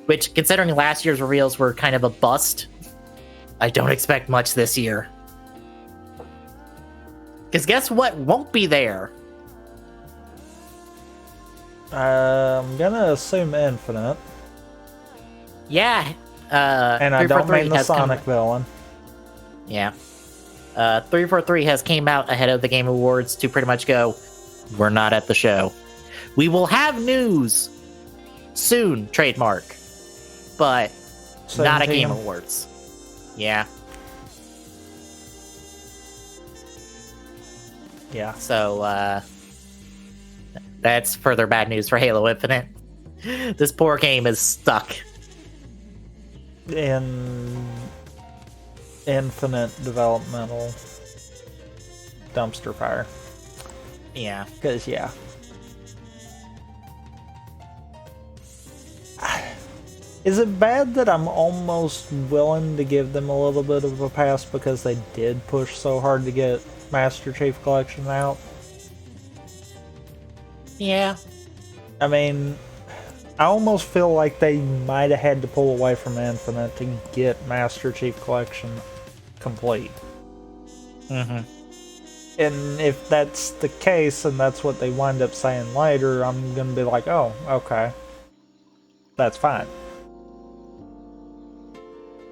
Which, considering last year's reveals were kind of a bust, I don't expect much this year. Because guess what won't be there? I'm gonna assume Infinite. Yeah. And I don't mean the Sonic villain. Yeah. 343 has came out ahead of the Game Awards to pretty much go, we're not at the show. We will have news soon, trademark. But not a Game Awards. Yeah. Yeah. So, that's further bad news for Halo Infinite. This poor game is stuck. In infinite developmental dumpster fire. Yeah. Because, yeah. Is it bad that I'm almost willing to give them a little bit of a pass because they did push so hard to get Master Chief Collection out? Yeah. I mean, I almost feel like they might have had to pull away from Infinite to get Master Chief Collection complete. Mm-hmm. And if that's the case, and that's what they wind up saying later, I'm gonna be like, oh, okay. That's fine.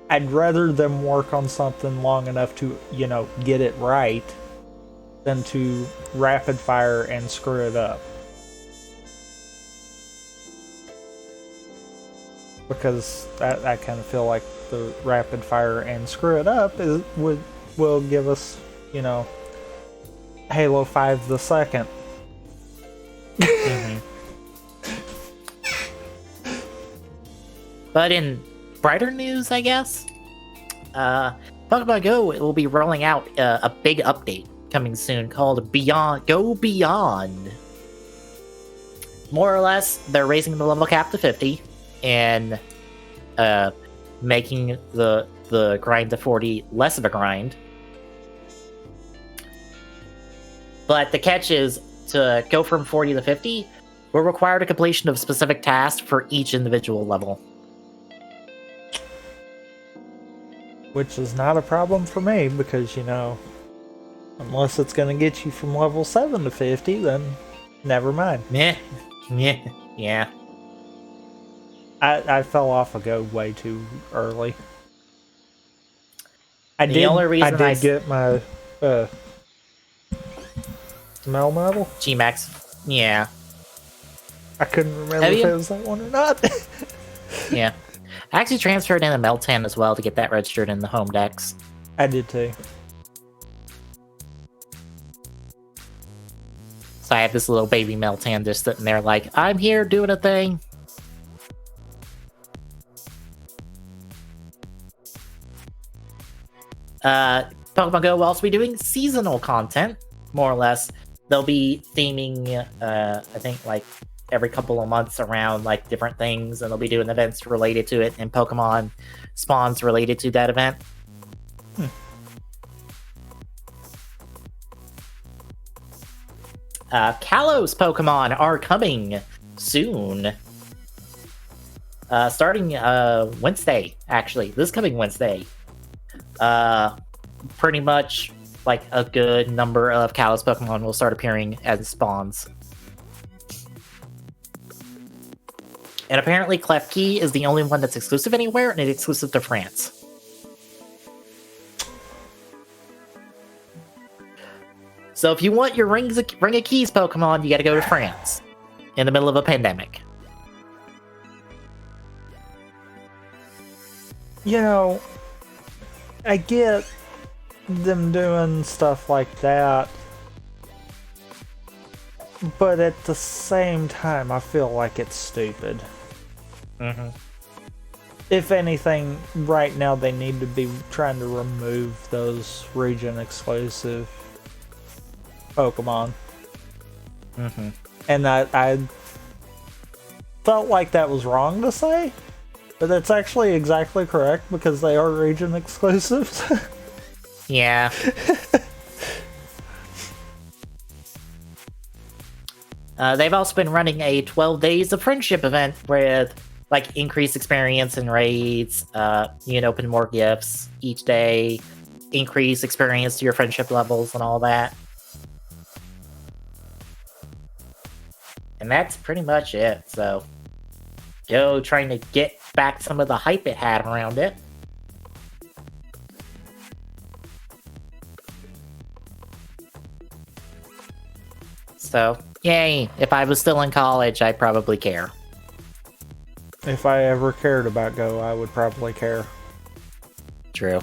I'd rather them work on something long enough to, you know, get it right than to rapid fire and screw it up. Because I kind of feel like the rapid fire and screw it up will give us, you know, Halo 5 the second. Mm-hmm. But in brighter news, I guess, Pokemon Go will be rolling out a big update coming soon called Go Beyond. More or less, they're raising the level cap to 50 and making the grind to 40 less of a grind. But the catch is, to go from 40 to 50, will require the completion of specific tasks for each individual level. Which is not a problem for me, because, you know, unless it's going to get you from level 7 to 50, then never mind. Yeah. I fell off a Go way too early. I did get my smell medal. G-Max. Yeah. I couldn't remember if it was that one or not. Yeah. I actually transferred in a Meltan as well to get that registered in the home decks. I did too. So I have this little baby Meltan just sitting there like, I'm here doing a thing. Pokemon Go will also be doing seasonal content, more or less. They'll be theming, I think, like every couple of months around like different things, and they'll be doing events related to it and Pokemon spawns related to that event. Kalos Pokemon are coming soon. Starting Wednesday, actually. This coming Wednesday. Pretty much like a good number of Kalos Pokemon will start appearing as spawns. And apparently Klefki is the only one that's exclusive anywhere, and it's exclusive to France. So if you want your Ring of Keys Pokemon, you gotta go to France. In the middle of a pandemic. You know, I get them doing stuff like that, but at the same time, I feel like it's stupid. Mm-hmm. If anything, right now they need to be trying to remove those region-exclusive Pokemon. Mm-hmm. And I felt like that was wrong to say, but that's actually exactly correct because they are region exclusives. Yeah. They've also been running a 12 Days of Friendship event with like increased experience in raids. You can open more gifts each day, increase experience to your friendship levels and all that. And that's pretty much it. So, Go trying to get back some of the hype it had around it. So, yay. If I was still in college, I'd probably care. If I ever cared about Go, I would probably care. True.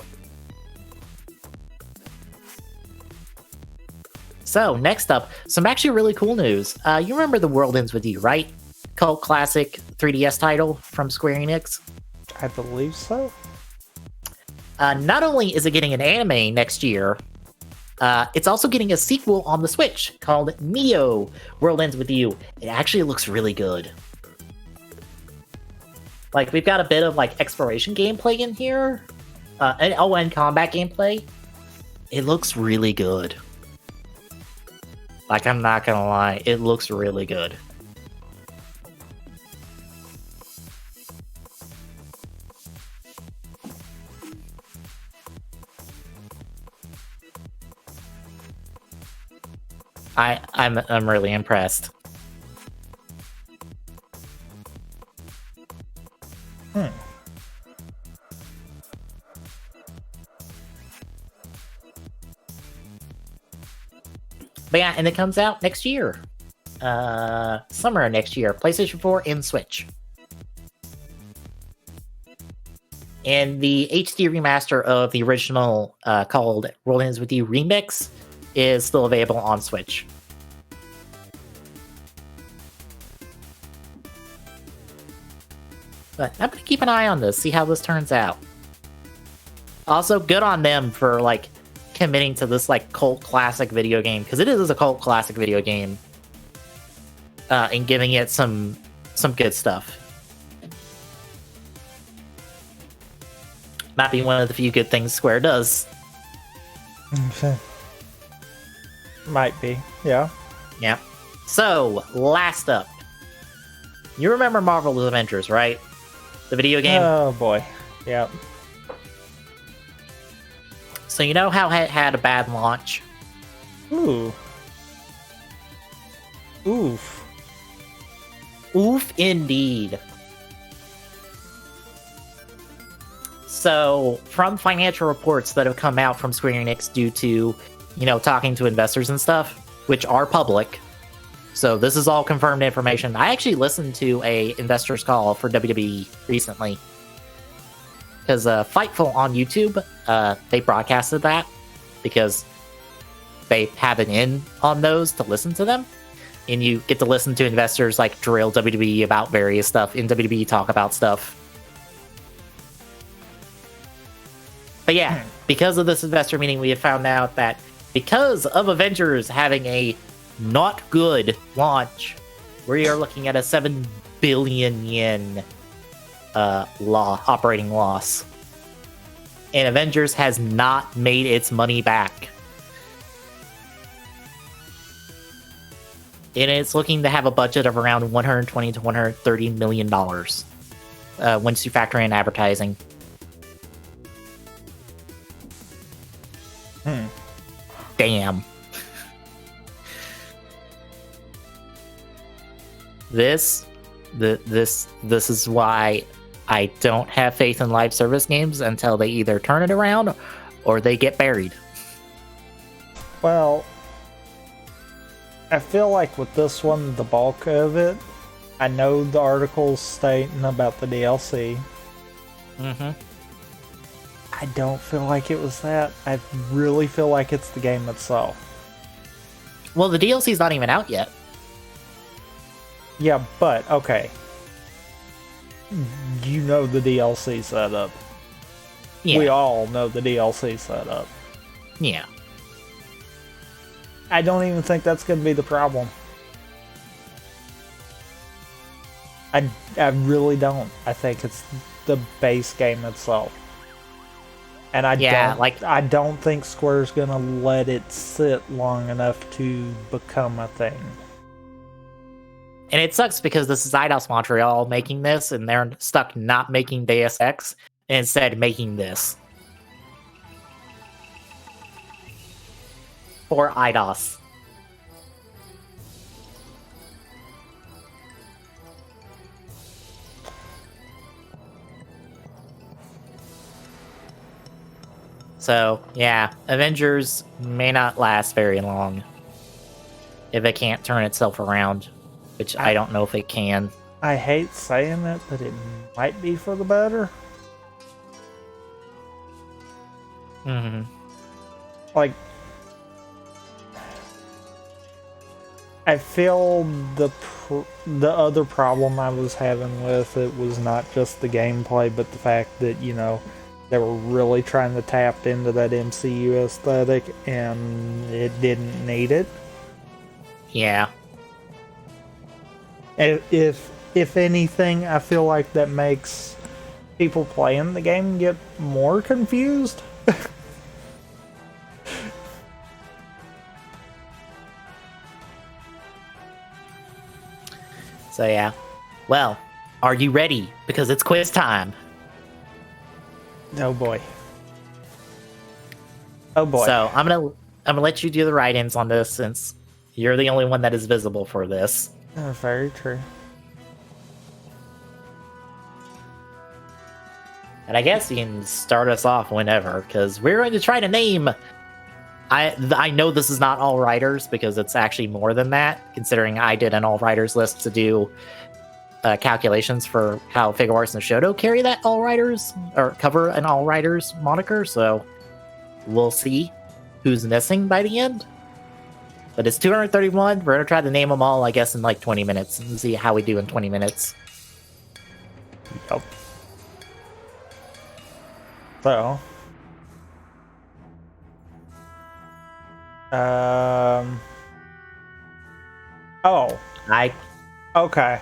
So, next up, some actually really cool news. You remember The World Ends With You, right? Cult classic 3DS title from Square Enix? I believe so. Not only is it getting an anime next year, it's also getting a sequel on the Switch called Neo World Ends With You. It actually looks really good. Like, we've got a bit of, like, exploration gameplay in here. And combat gameplay. It looks really good. Like, I'm not gonna lie, it looks really good. I'm really impressed. But yeah, and it comes out next year. Summer next year. PlayStation 4 and Switch. And the HD remaster of the original called World Ends With You Remix is still available on Switch. But I'm gonna keep an eye on this, see how this turns out. Also, good on them for like committing to this like cult classic video game, because it is a cult classic video game, and giving it some good stuff. Might be one of the few good things Square does. Might be, yeah. Yeah. So, last up. You remember Marvel's Avengers, right? The video game? Oh boy, yeah. So you know how it had a bad launch? Ooh. Oof. Oof, indeed. So, from financial reports that have come out from Square Enix due to, you know, talking to investors and stuff, which are public. So this is all confirmed information. I actually listened to a investors call for WWE recently. Because Fightful on YouTube, they broadcasted that because they have an in on those to listen to them. And you get to listen to investors like drill WWE about various stuff, in WWE talk about stuff. But yeah, because of this investor meeting, we have found out that because of Avengers having a not good launch, we are looking at a 7 billion yen operating loss. And Avengers has not made its money back. And it's looking to have a budget of around $120 to $130 million once you factor in advertising. Damn. This is why I don't have faith in live service games until they either turn it around or they get buried. Well, I feel like with this one, the bulk of it, I know the article's stating about the DLC. Mm-hmm. I don't feel like it was that. I really feel like it's the game itself. Well, the DLC's not even out yet. Yeah, but, okay. You know the DLC setup. Yeah. We all know the DLC setup. Yeah. I don't even think that's going to be the problem. I really don't. I think it's the base game itself. And I don't think Square's going to let it sit long enough to become a thing. And it sucks because this is Eidos Montreal making this, and they're stuck not making Deus Ex, and instead making this. For Eidos. So, yeah, Avengers may not last very long if it can't turn itself around, which I don't know if it can. I hate saying it, but it might be for the better. Mm-hmm. Like, I feel the other problem I was having with it was not just the gameplay, but the fact that, you know, they were really trying to tap into that MCU aesthetic, and it didn't need it. Yeah. If anything, I feel like that makes people playing the game get more confused. So yeah. Well, are you ready? Because it's quiz time. Oh boy. Oh boy. So I'm gonna let you do the write-ins on this since you're the only one that is visible for this. Very true. And I guess you can start us off whenever, because we're going to try to name. I know this is not all writers because it's actually more than that, considering I did an all writers list to do calculations for how Figure Arts and Shoto carry that all writers or cover an all writers moniker. So we'll see who's missing by the end. But it's 231. We're gonna try to name them all, I guess, in like 20 minutes and see how we do in 20 minutes. Yep. So, oh, okay.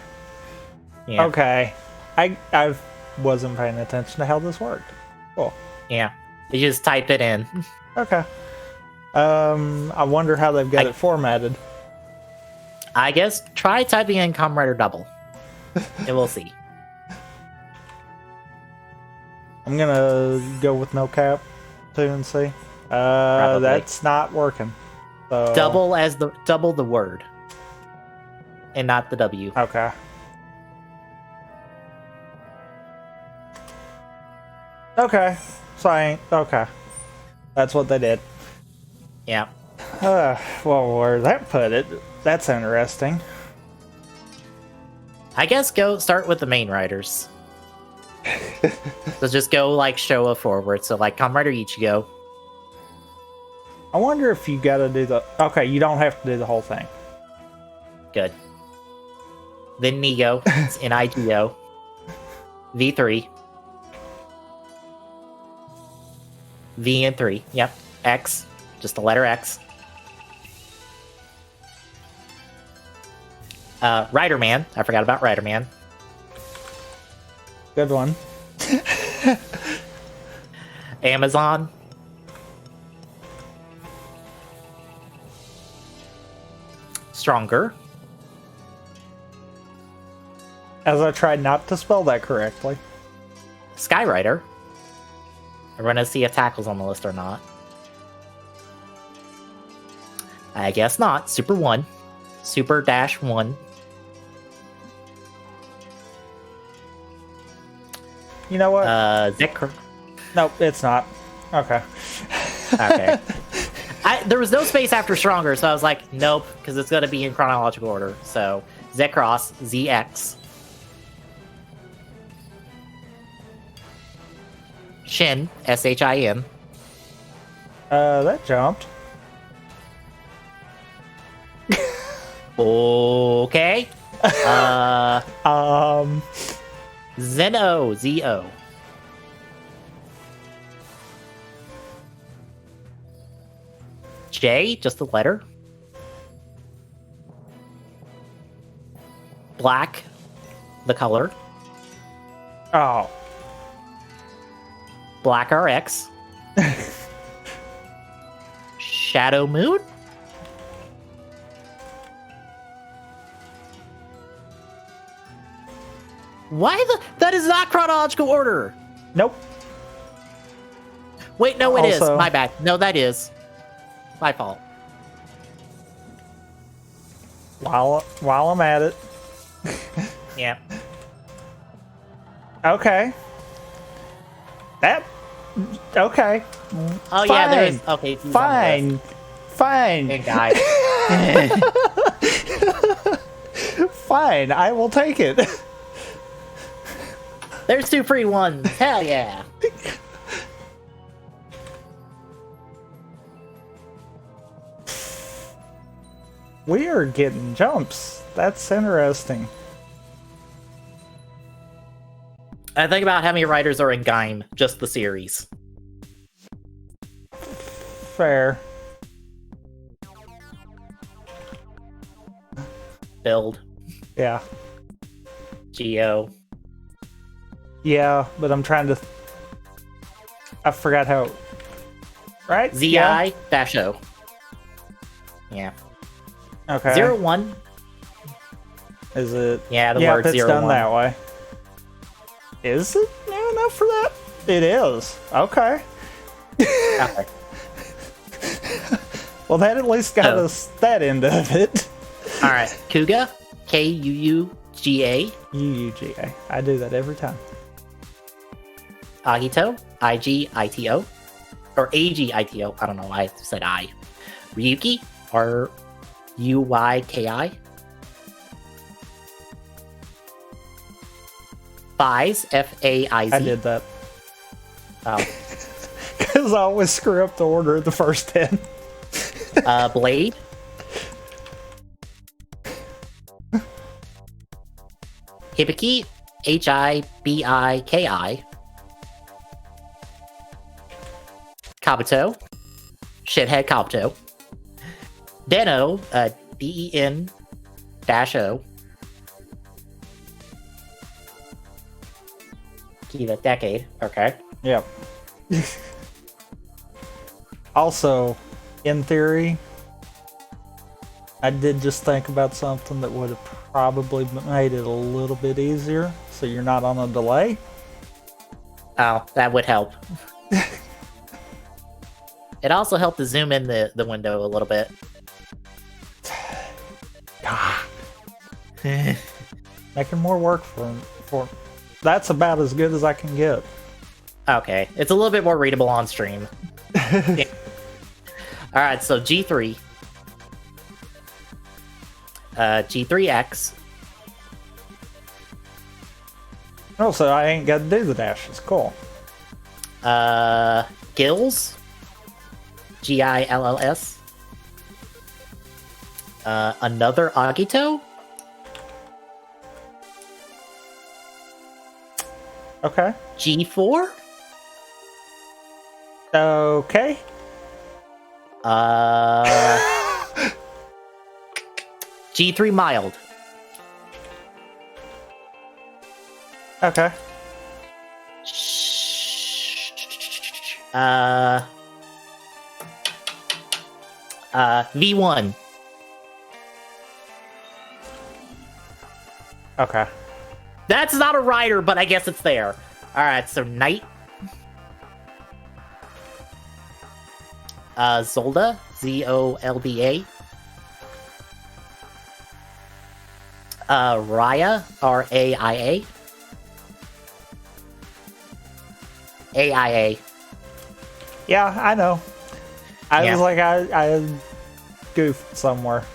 Yeah. Okay. I wasn't paying attention to how this worked. Cool. Yeah. You just type it in. Okay. I wonder how they've got it formatted. I guess try typing in Comrade Double. And we'll see. I'm gonna go with no cap too and see. That's not working. So... double the word. And not the W. Okay. Okay. So I ain't... Okay. That's what they did. Yeah. Well, where that put it, that's interesting. I guess go start with the main writers. So just go like Showa forward. So like Comrade Ichigo. I wonder if you gotta do the... Okay, you don't have to do the whole thing. Good. Then Nigo in IGO. V3. V and 3. Yep. X. Just the letter X. Rider Man. I forgot about Rider Man. Good one. Amazon. Stronger. As I tried not to spell that correctly. Skyrider. We're gonna see if Tackle's on the list or not. I guess not. Super 1. Super Dash 1. You know what? Zikr. Nope, it's not. Okay. Okay. There was no space after Stronger, so I was like, nope, because it's going to be in chronological order. So, Zekross, ZX. Shin, SHIN. That jumped. Okay. Zeno, ZO. J, just the letter. Black, the color. Oh. Black RX. Shadow Moon? Why the... That is not chronological order! Nope. Wait, no, it is. Also- My bad. No, that is. My fault. While I'm at it. Yeah. Okay. Okay. Oh, yeah, there is... Okay, he's on the Fine. list. Fine. And guy. Fine. I will take it. There's 2 free ones. Hell yeah. We are getting jumps. That's interesting. I think about how many writers are in Gaim, just the series. Fair. Build. Yeah. Geo. Yeah, but I'm trying to... I forgot how... Right? ZI Yeah. dash O. Yeah. Okay. 01. Is it? Yeah, the yeah, word it's 01. done that way. Is it near enough for that? It is. Okay. Okay. Well, that at least got Oh. us that end of it. All right. Kuga. Kuuga. UUGA. I do that every time. Agito. IGITO. Or AGITO. I don't know why I said I. Ryuki. RUYKI. Faiz. FAIZ. I did that. Oh. Because I always screw up the order of the first 10. Blade. Hibiki. HIBIKI. Kabuto. Shithead Kabuto. Deno. DEN-O. Key that decade. Okay. Yep. Also, in theory, I did just think about something that would have probably made it a little bit easier, so you're not on a delay. Oh, that would help. It also helped to zoom in the window a little bit. Making more work for that's about as good as I can get. Okay, it's a little bit more readable on stream. Yeah. All right, so G3, G3X, Oh, so I ain't got to do the dashes. Cool. Gills, GILLS, another Agito, Okay. G4, Okay. G3 mild. Okay. V1. Okay. That's not a rider, but I guess it's there. Alright, so Knight. Zolda. Zolda. Raya. Raia. AIA. Yeah, I know. I Yeah. was like, I goofed somewhere.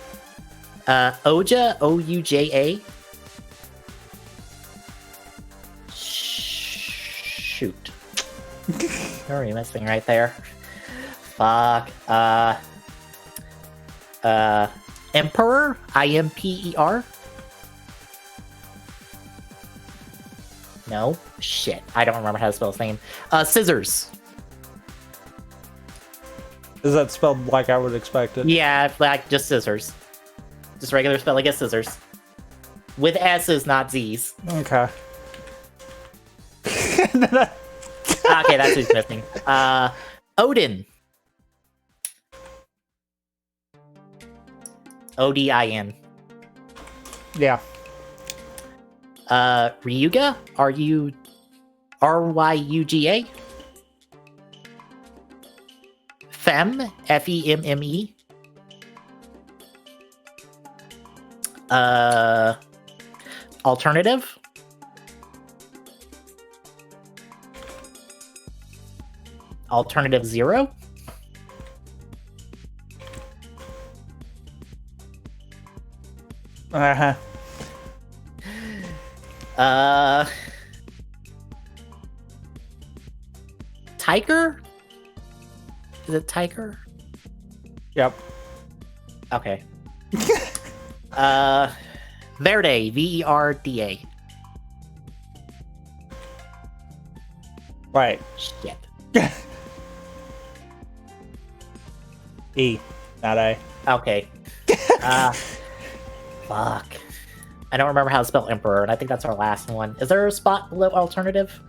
Oja. Ouja. Shoot. Where are you missing right there? Fuck. Emperor. Imper. No. Shit. I don't remember how to spell his name. Scissors. Is that spelled like I would expect it? Yeah, like just scissors. Just regular spelling as scissors. With S's, not Z's. Okay. Okay, that's who's missing. Odin. Odin. Yeah. Ryuga? Ryuga? Femme? Femme? Alternative? Alternative 0? Uh-huh. Tiger? Is it Tiger? Yep. Okay. Verde. Verda. Right. Shit. E, not A. Okay. Fuck. I don't remember how to spell Emperor, and I think that's our last one. Is there a spot below alternative?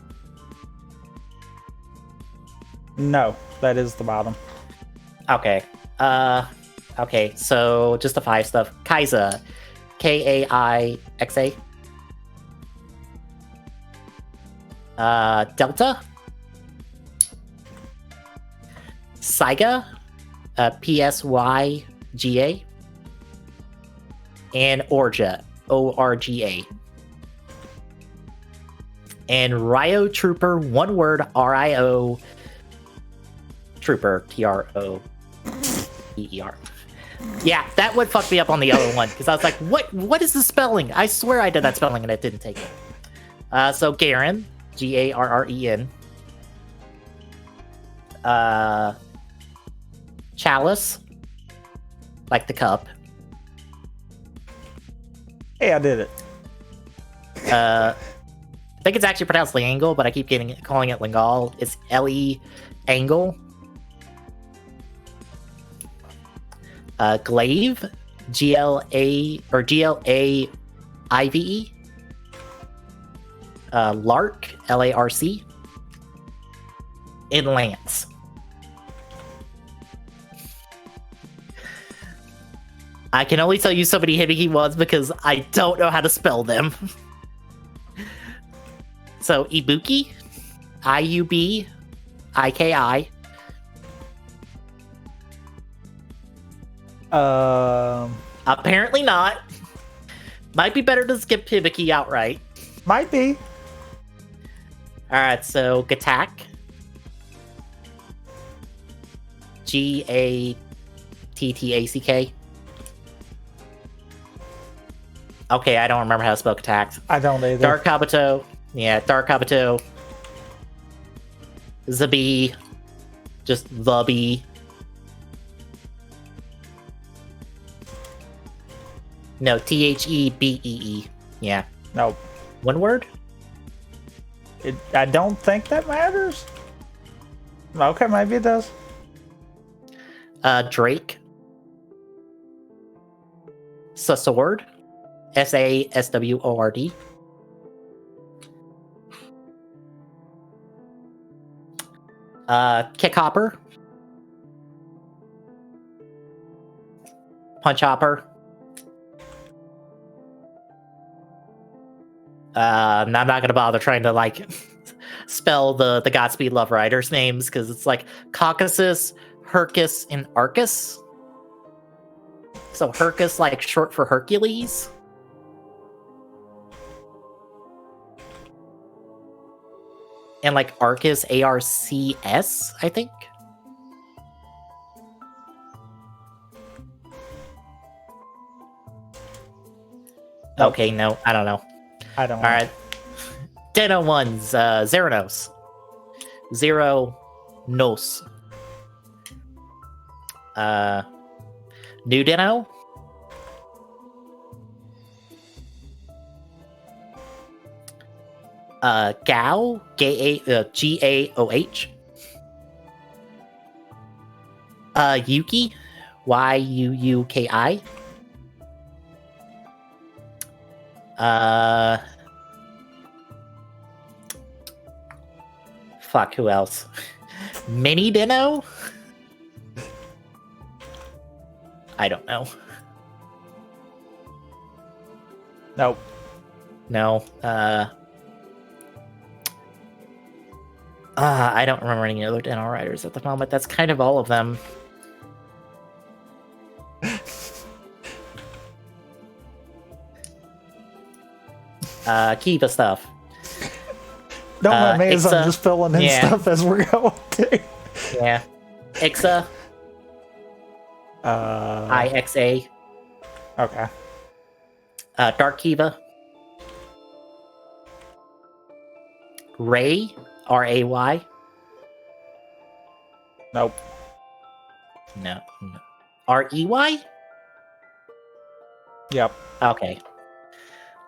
No, that is the bottom. Okay. Okay, so just the 5 stuff. Kaiza. Kaixa. Delta. Saiga. Psyga. And Orga. Orga. And Ryo Trooper, one word, Rio Trooper, Troeer. Yeah, that would fuck me up on the other one, because I was like, what is the spelling? I swear I did that spelling and it didn't take it. So Garen, Garren. Chalice, like the cup. Hey, I did it. I think it's actually pronounced Langle, but I keep calling it Lingal. It's L-E Angle. Glaive, G-L-A or G-L-A-I-V-E. Lark, L-A-R-C. And Lance. I can only tell you so many Hibiki ones because I don't know how to spell them. So, Ibuki, I-U-B-I-K-I. Apparently not. Might be better to skip Hibiki outright. Might be. Alright, so Gattack. Gattack. Okay, I don't remember how to spell Gattack. I don't either. Dark Kabuto. Yeah, Dark Kabuto. Zabi. Just the bee. No, Thebee. Yeah. Nope. One word? I don't think that matters. Okay, maybe it does. Drake. Sword. Sasword. Kickhopper. Punchhopper. I'm not gonna bother trying to like spell the Godspeed Love Riders names because it's like Caucasus, Hercus, and Arcus. So Hercus like short for Hercules. And like Arcus, ARCS, I think. Nope. Okay, no, I don't know. I don't. All right. Dino ones, Zeranos. Zero Nos. New Dino. Gao, Gaoh. Yuki, Yuuki. Fuck, who else? Mini Dino? I don't know. Nope. No. I don't remember any other Dino Riders at the moment. That's kind of all of them. Kiva stuff. Don't let me, as I'm Ixa. just filling in stuff as we're going. Yeah. Ixa. IXA. Okay. Dark Kiva. Ray. Ray. Nope. No. Rey? Yep. Okay.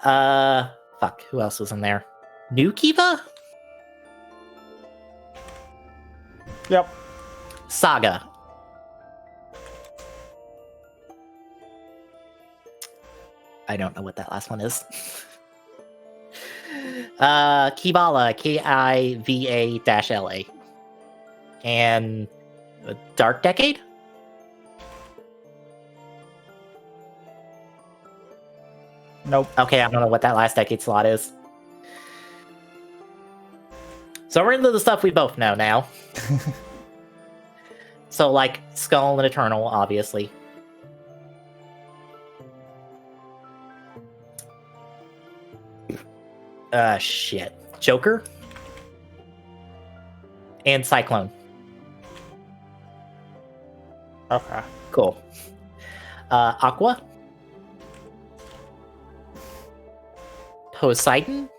Fuck, who else was in there? New Kiva? Yep. Saga. I don't know what that last one is. Kibala, Kiva-La. And Dark Decade? Nope. Okay, I don't know what that last decade slot is. So we're into the stuff we both know now. So, like, Skull and Eternal, obviously. Shit. Joker? And Cyclone. Okay. Cool. Aqua? Poseidon?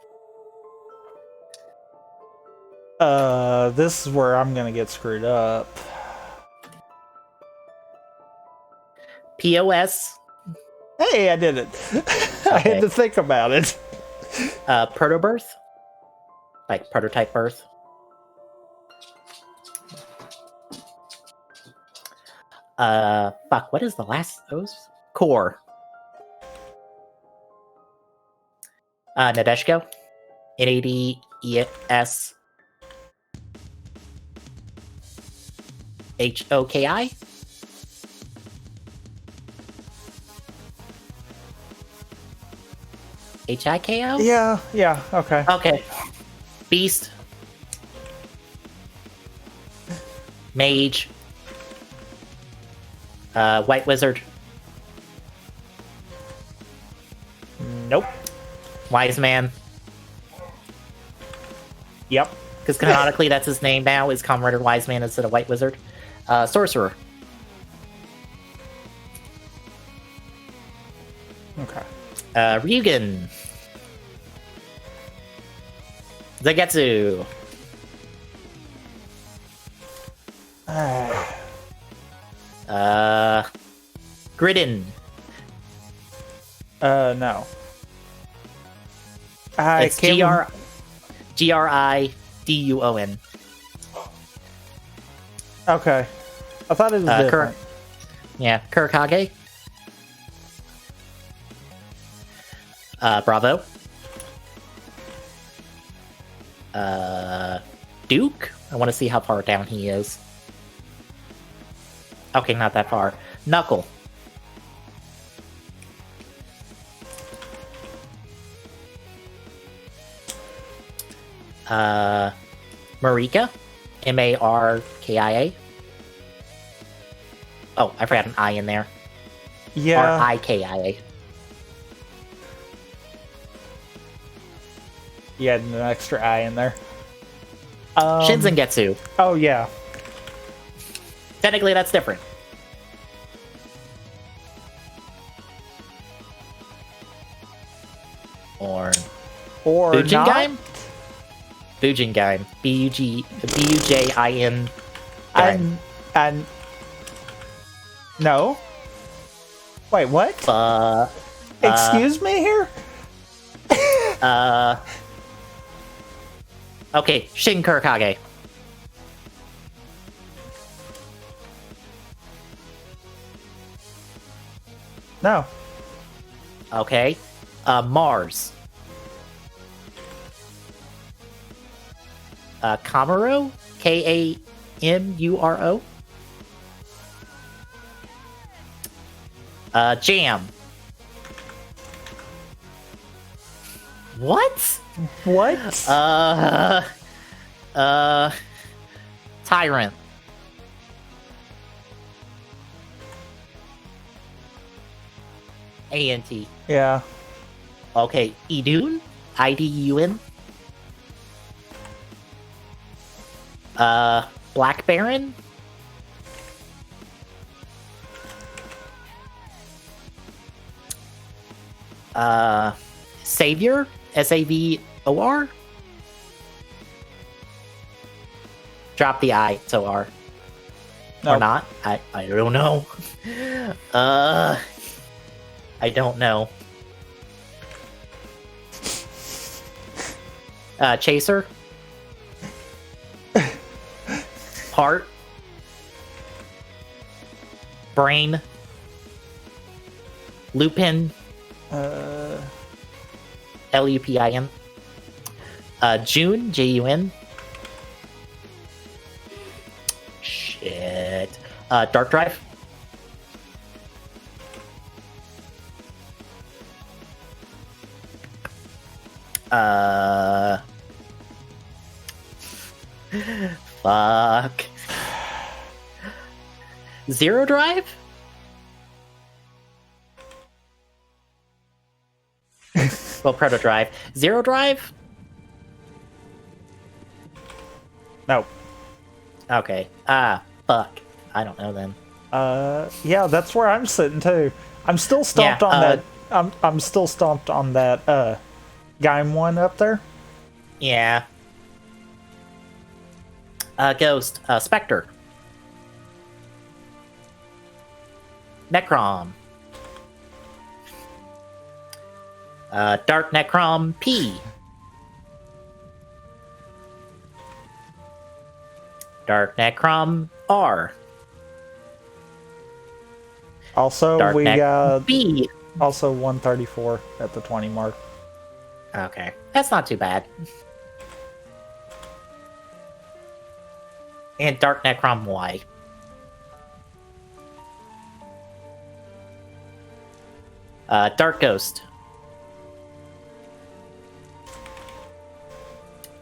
This is where I'm gonna get screwed up. POS? Hey, I did it. I had to think about it. Protobirth? Like prototype birth? Fuck, what is the last those? Core. Nadeshko? NADES HOKI? HIKO? Yeah, okay. Okay. Beast. Mage. White Wizard. Nope. Wise Man. Yep. Because canonically that's his name now, is Kamen Rider Wise Man instead of White Wizard. Sorcerer. Okay. Ryugen. Zagetsu. Gridden. No. It's GRIDUON. Okay. I thought it was different. Yeah, Kurokage. Bravo. Duke. I want to see how far down he is. Okay, not that far. Knuckle. Marika. Markia. Oh, I forgot an I in there. Yeah. Rikia. You had an extra I in there. Shinzengetsu. Oh, yeah. Technically, that's different. Or Bujingaim? not. Bujingaim. Bujin. And no. Wait, what? Excuse me here? Okay, Shin Kurokage. No. Okay. Mars. Kamuro? Kamuro? Jam. What? What? Tyrant. ANT. Yeah. Okay, Idun? IDUN? Black Baron? Savior? SAVOR? Drop the I, so R. Nope. Or not? I don't know. I don't know. Chaser? Heart? Brain? Lupin? Lupin? June? JUN? Shit. Dark Drive? Fuck. Zero Drive? Well, Proto Drive. Zero Drive? No. Okay. Fuck. I don't know then. Yeah, that's where I'm sitting too. I'm still stomped on that. I'm still stomped on that Gaim one up there. Yeah. Ghost. Spectre. Necrom. Dark Necrom P. Dark Necrom R. Also, Dark we got B. also 134 at the 20 mark. Okay, that's not too bad. And Dark Necrom Y. Dark Ghost.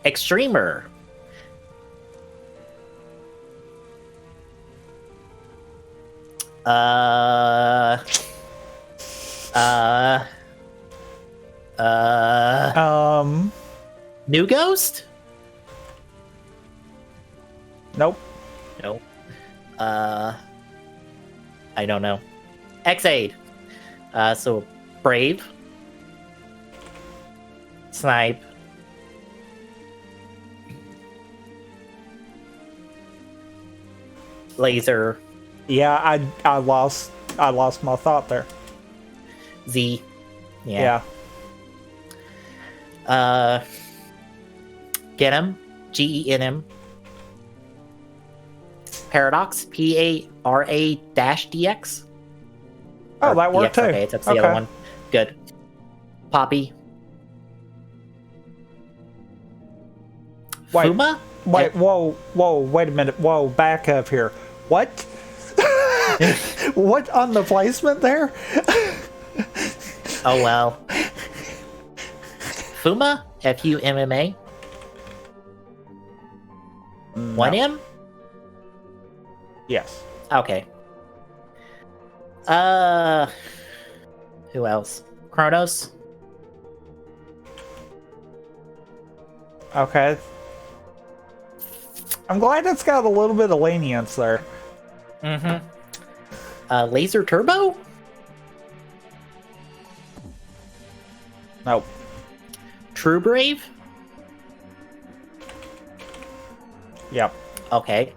Extremer. New Ghost? Nope. Nope. I don't know. X-Aid. So Brave. Snipe. Laser. Yeah, I lost my thought there. Z. Yeah. Get him. GENM. Paradox, Para-DX. Oh, Or that worked too. DX, that's the other one. Good. Poppy. Wait, Fuma? Wait, whoa, wait a minute. Whoa, back up here. What? What on the placement there? Oh, well. Fuma? F-U-M-M-A? 1M? Yes. Okay. Who else? Kronos? Okay. I'm glad it's got a little bit of lenience there. Mm-hmm. Laser Turbo? Nope. True Brave? Yep. Okay.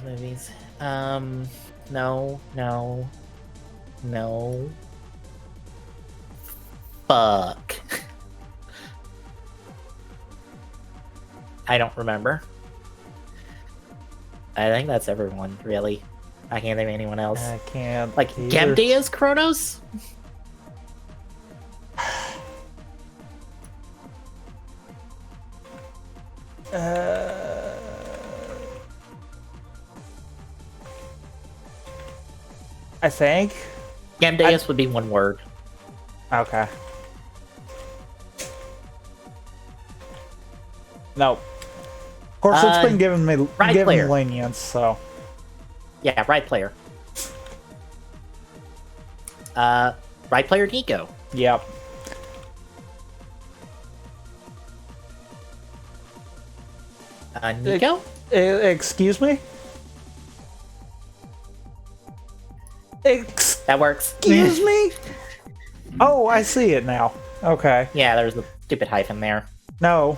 Movies. No. Fuck. I don't remember. I think that's everyone, really. I can't think of anyone else. I can't. Like, Gemdea's Kronos? I think. Gemdea's would be one word. Okay. Nope. Of course, it's been giving me lenience, so. Yeah, right player. Right player Nico. Yep. Nico? Excuse me? That works. Excuse me? Oh, I see it now. Okay. Yeah, there's a stupid hyphen there. No.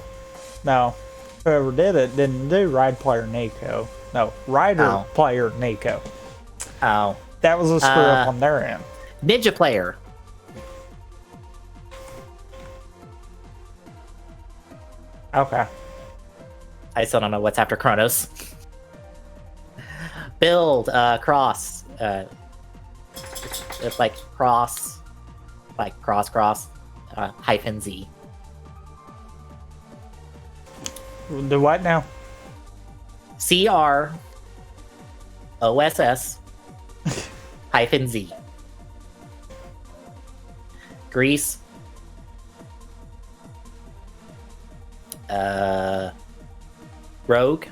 Whoever did it didn't do ride player Nico. No, rider player Nico. Oh. That was a screw up on their end. Ninja player. Okay. I still don't know what's after Kronos. Build, cross. It's like cross. Like cross, hyphen Z. Do what now? CROSS hyphen Z. Greece. Rogue.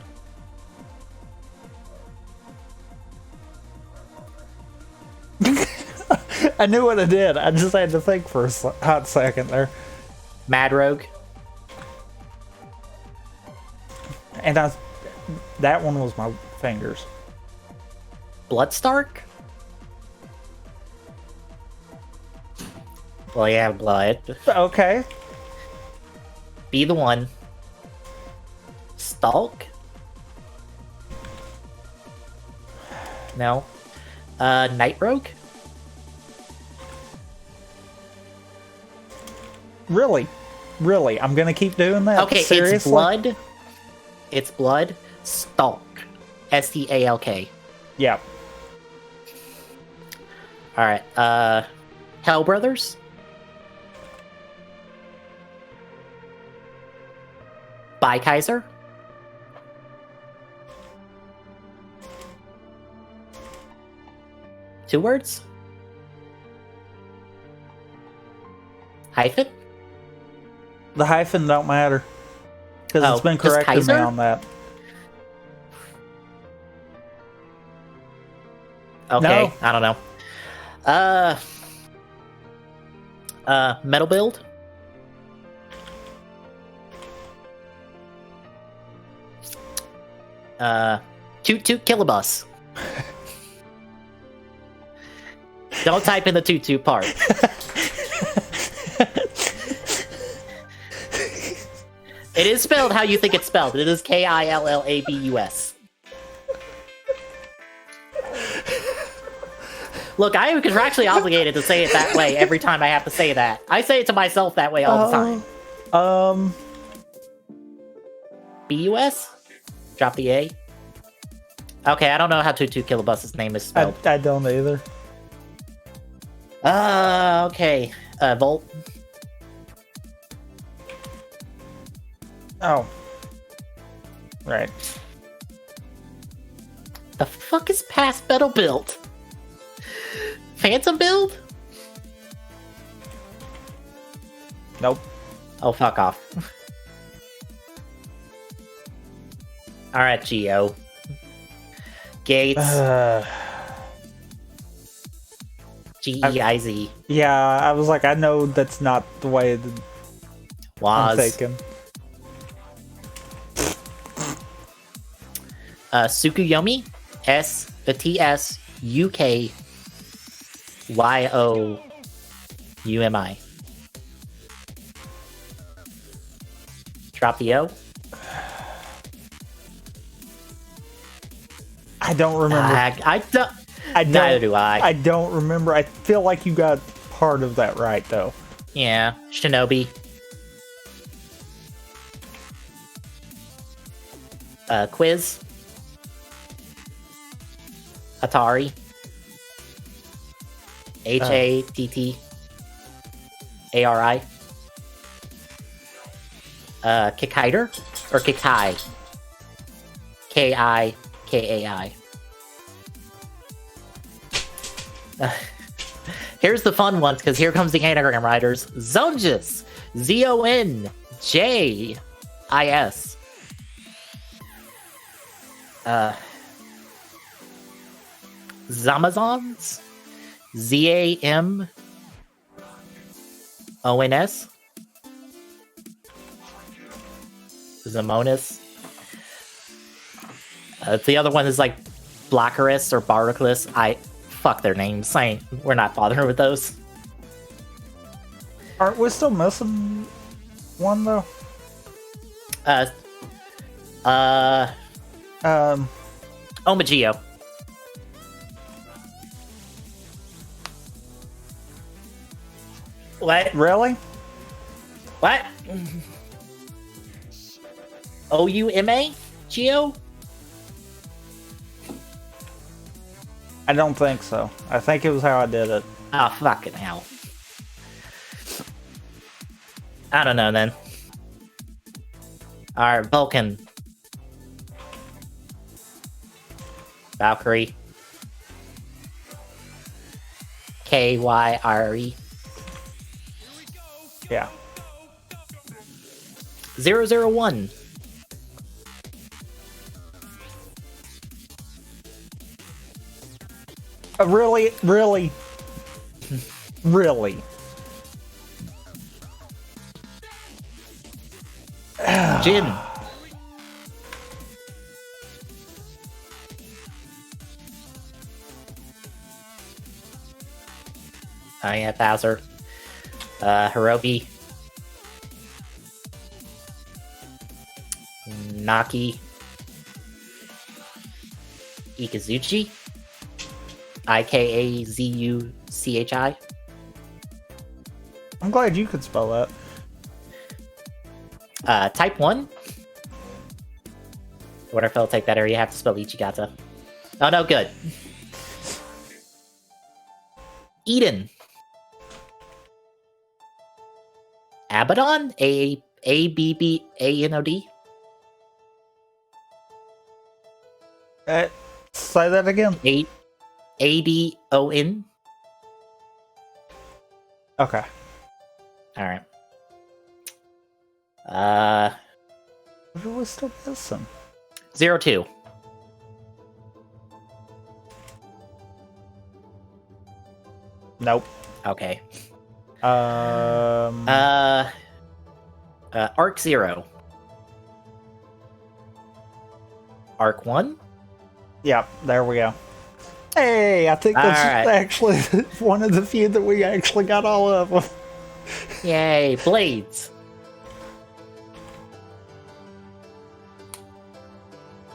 I knew what I did. I just had to think for a hot second there. Mad Rogue. And that one was my fingers. Bloodstark? Well, yeah, blood. Okay. Be the one. Stalk? No. Night Rogue? Really, I'm gonna keep doing that. Okay, seriously? it's blood. It's blood. Stalk. Stalk. Yep. Alright, Hell Brothers? By Kaiser? Two words? Hyphen? The hyphen don't matter. Because it's been corrected me on that. Okay, No. I don't know. Metal Build? Toot Toot Killabus. Don't type in the toot toot part. It is spelled how you think it's spelled. It is Killabus. Look, I am contractually obligated to say it that way every time I have to say that. I say it to myself that way all the time. BUS? Drop the A. Okay, I don't know how 22 Kilobus's name is spelled. I don't either. Okay. Volt. Oh. Right. The fuck is past metal build? Phantom build? Nope. Oh, fuck off. Alright, Geo. Gates. G-E-I-Z. Yeah, I was like, I know that's not the way that I'm thinking. Tsukuyomi. S-T-S-U-K-Y-O-U-M-I. Drop the O. I don't remember. I don't. Neither do I. I don't remember. I feel like you got part of that right, though. Yeah, Shinobi. Quiz. Atari. H-A-T-T-A-R-I. Kikaider? Or Kikai? K-I-K-A-I. Here's the fun ones, because here comes the anagram writers. Zonjis. Z-O-N-J-I-S. Zamazons. Z-A-M-O-N-S. Zamonis. The other one is like Blockerus or Baracus. Fuck their names. We're not bothering with those. Aren't we still missing one though? Omagio. What? Really? What? O-U-M-A? Geo? I don't think so. I think it was how I did it. Oh, fucking hell. I don't know, then. Alright, Vulcan. Valkyrie. K-Y-R-E. Yeah. 001. Really? Really? Really? Jin. Oh yeah, Bowser. Hirobi. Naki. Ikazuchi. Ikazuchi. I'm glad you could spell that. Type 1. What if I'll take that area? You have to spell Ichigata. Oh no, good. Eden. Abaddon? A-B-B-A-N-O-D? Say that again. A-D-O-N? Okay. Alright. What are we still missing? 02. Nope. Okay. Um. Arc 0. Arc 1? Yeah, there we go. Hey, I think that's actually one of the few that we actually got all of them. Yay, Blades.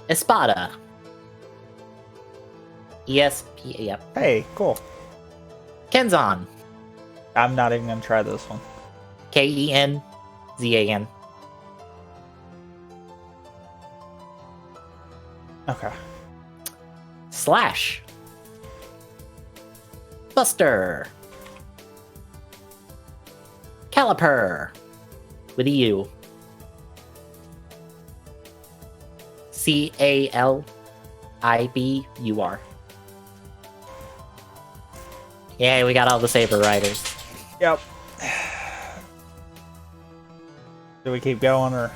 Espada. ESP, yep. Hey, cool. Kenzan. I'm not even gonna try this one. Kenzan. Okay. Slash. Buster. Caliper. With a U. Calibur. Yeah, we got all the Saber Riders. Yep. Do we keep going, or?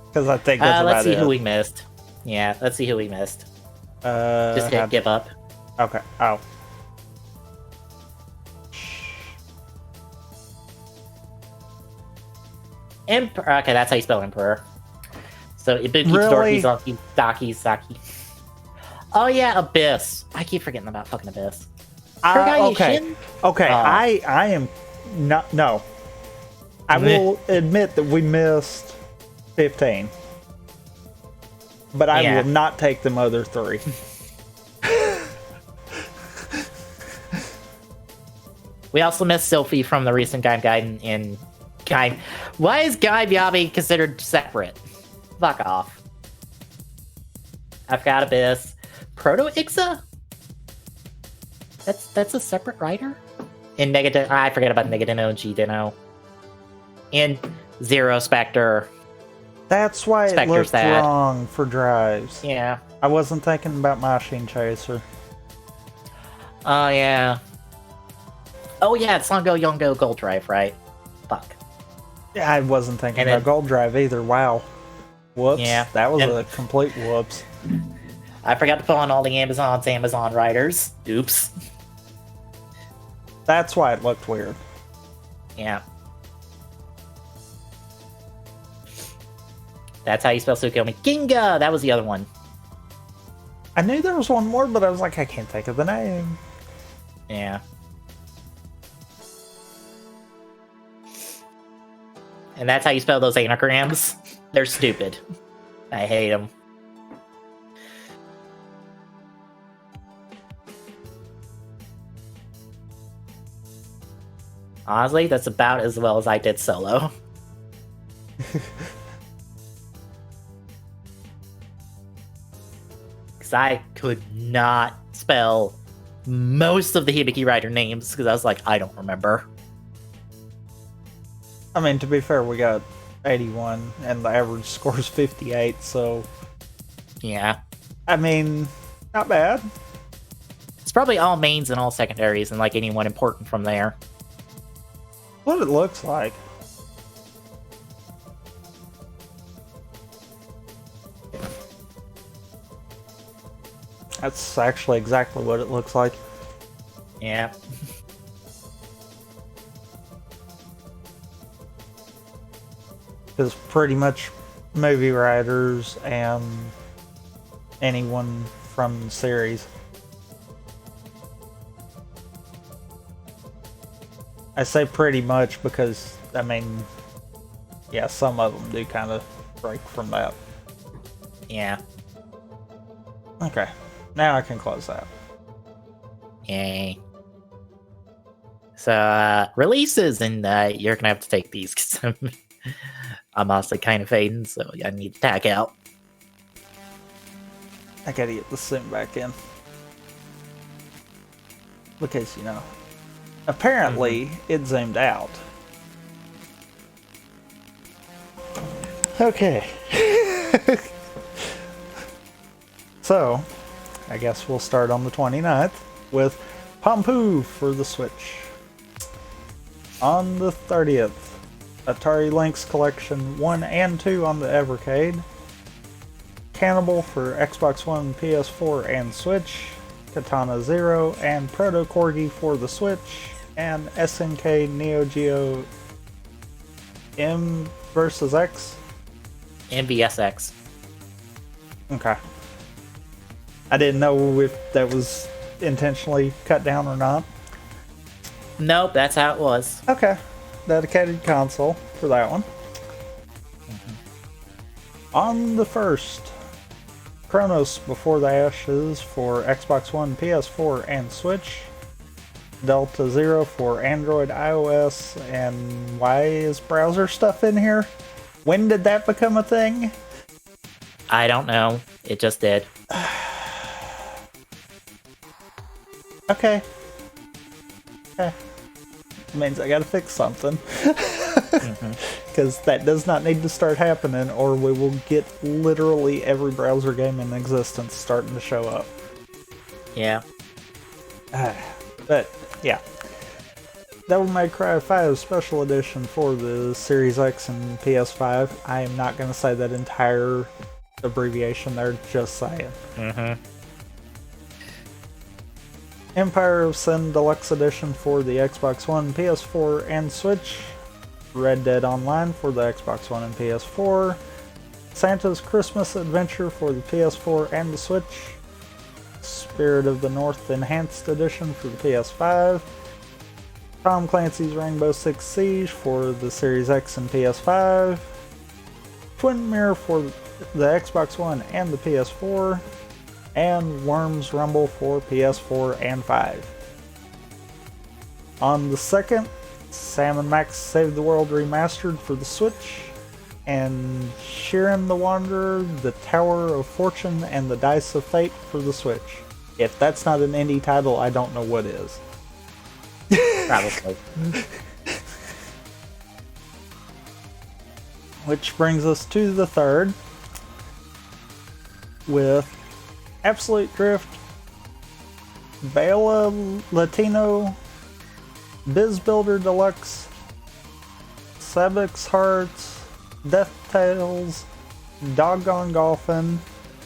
Because I think that's about let's see it. who we missed. Yeah, let's see who we missed. Just hit give up. Okay. Oh. Okay, that's how you spell Emperor. So Ibuki, Really? Dorky, Zoki, Daki, Saki. Oh yeah, Abyss. I keep forgetting about fucking Abyss. Okay. Kurgai Okay. I am not. No. I will admit that we missed 15. But I will not take them other 3. We also missed Sylphie from the recent Gaiden in Gaiden. Why is Gaibiabi considered separate? Fuck off. I've got Abyss. Proto-Ixa? That's a separate writer? In Negative, I forget about Negadino, G-Dino. In Zero Spectre. That's why Spectre's it looked that. wrong for drives. Yeah. I wasn't thinking about Machine Chaser. Oh, yeah. Oh, yeah, it's Songo Yongo Gold Drive, right? Fuck. Yeah, I wasn't thinking And about then- Gold Drive either. Wow. Whoops. Yeah. That was And- a complete whoops. I forgot to put on all the Amazon writers. Oops. That's why it looked weird. Yeah. That's how you spell Tsukuyomi. Ginga! That was the other one. I knew there was one more, but I was like, I can't think of the name. Yeah. And that's how you spell those anagrams? They're stupid. I hate them. Honestly, that's about as well as I did solo. Because I could not spell most of the Hibiki writer names because I was like, I don't remember. I mean, to be fair, we got 81 and the average score is 58, so Yeah. I mean, not bad. It's probably all mains and all secondaries and like anyone important from there. What it looks like. That's actually exactly what it looks like. Yeah. Because pretty much movie writers and anyone from the series. I say pretty much because, I mean, yeah, some of them do kind of break from that. Yeah. Okay, now I can close that. Yay. So, releases, and you're gonna have to take these because I'm honestly kind of fading, so I need to tag out. I gotta get the sim back in. Because, you know, apparently it zoomed out. Okay. So, I guess we'll start on the 29th with Pompu for the Switch. On the 30th, Atari Lynx Collection 1 and 2 on the Evercade. Cannibal for Xbox One, PS4, and Switch. Katana Zero and Proto Corgi for the Switch. And SNK Neo Geo M vs. X. MVSX. Okay. I didn't know if that was intentionally cut down or not. Nope, that's how it was. Okay. Dedicated console for that one. On the 1st, Chronos Before the Ashes for Xbox One, PS4, and Switch. Delta Zero for Android, iOS, and why is browser stuff in here? When did that become a thing? I don't know. It just did. Okay. Means I gotta fix something. Because that does not need to start happening, or we will get literally every browser game in existence starting to show up. Yeah. But, yeah. Devil May Cry 5 Special Edition for the Series X and PS5. I am not going to say that entire abbreviation there, just saying. Empire of Sin Deluxe Edition for the Xbox One, PS4, and Switch. Red Dead Online for the Xbox One and PS4. Santa's Christmas Adventure for the PS4 and the Switch. Spirit of the North Enhanced Edition for the PS5. Tom Clancy's Rainbow Six Siege for the Series X and PS5. Twin Mirror for the Xbox One and the PS4. And Worms Rumble for PS4 and 5. On the 2nd, Sam & Max Save the World Remastered for the Switch, and Shiren the Wanderer, The Tower of Fortune, and the Dice of Fate for the Switch. If that's not an indie title, I don't know what is. Probably. Which brings us to the 3rd, with Absolute Drift, Bela Latino, Biz Builder Deluxe, Sebix Hearts, Death Tales, Doggone Golfin',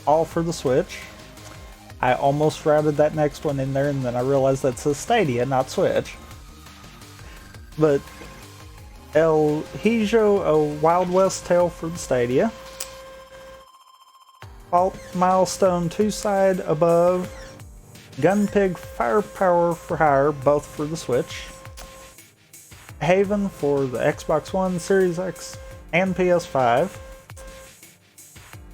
all for the Switch. I almost routed that next one in there, and then I realized that's a Stadia, not Switch. But El Hijo, A Wild West Tale for the Stadia. Milestone 2-Side Above, Gunpig Firepower for Hire, both for the Switch. Haven for the Xbox One, Series X, and PS5.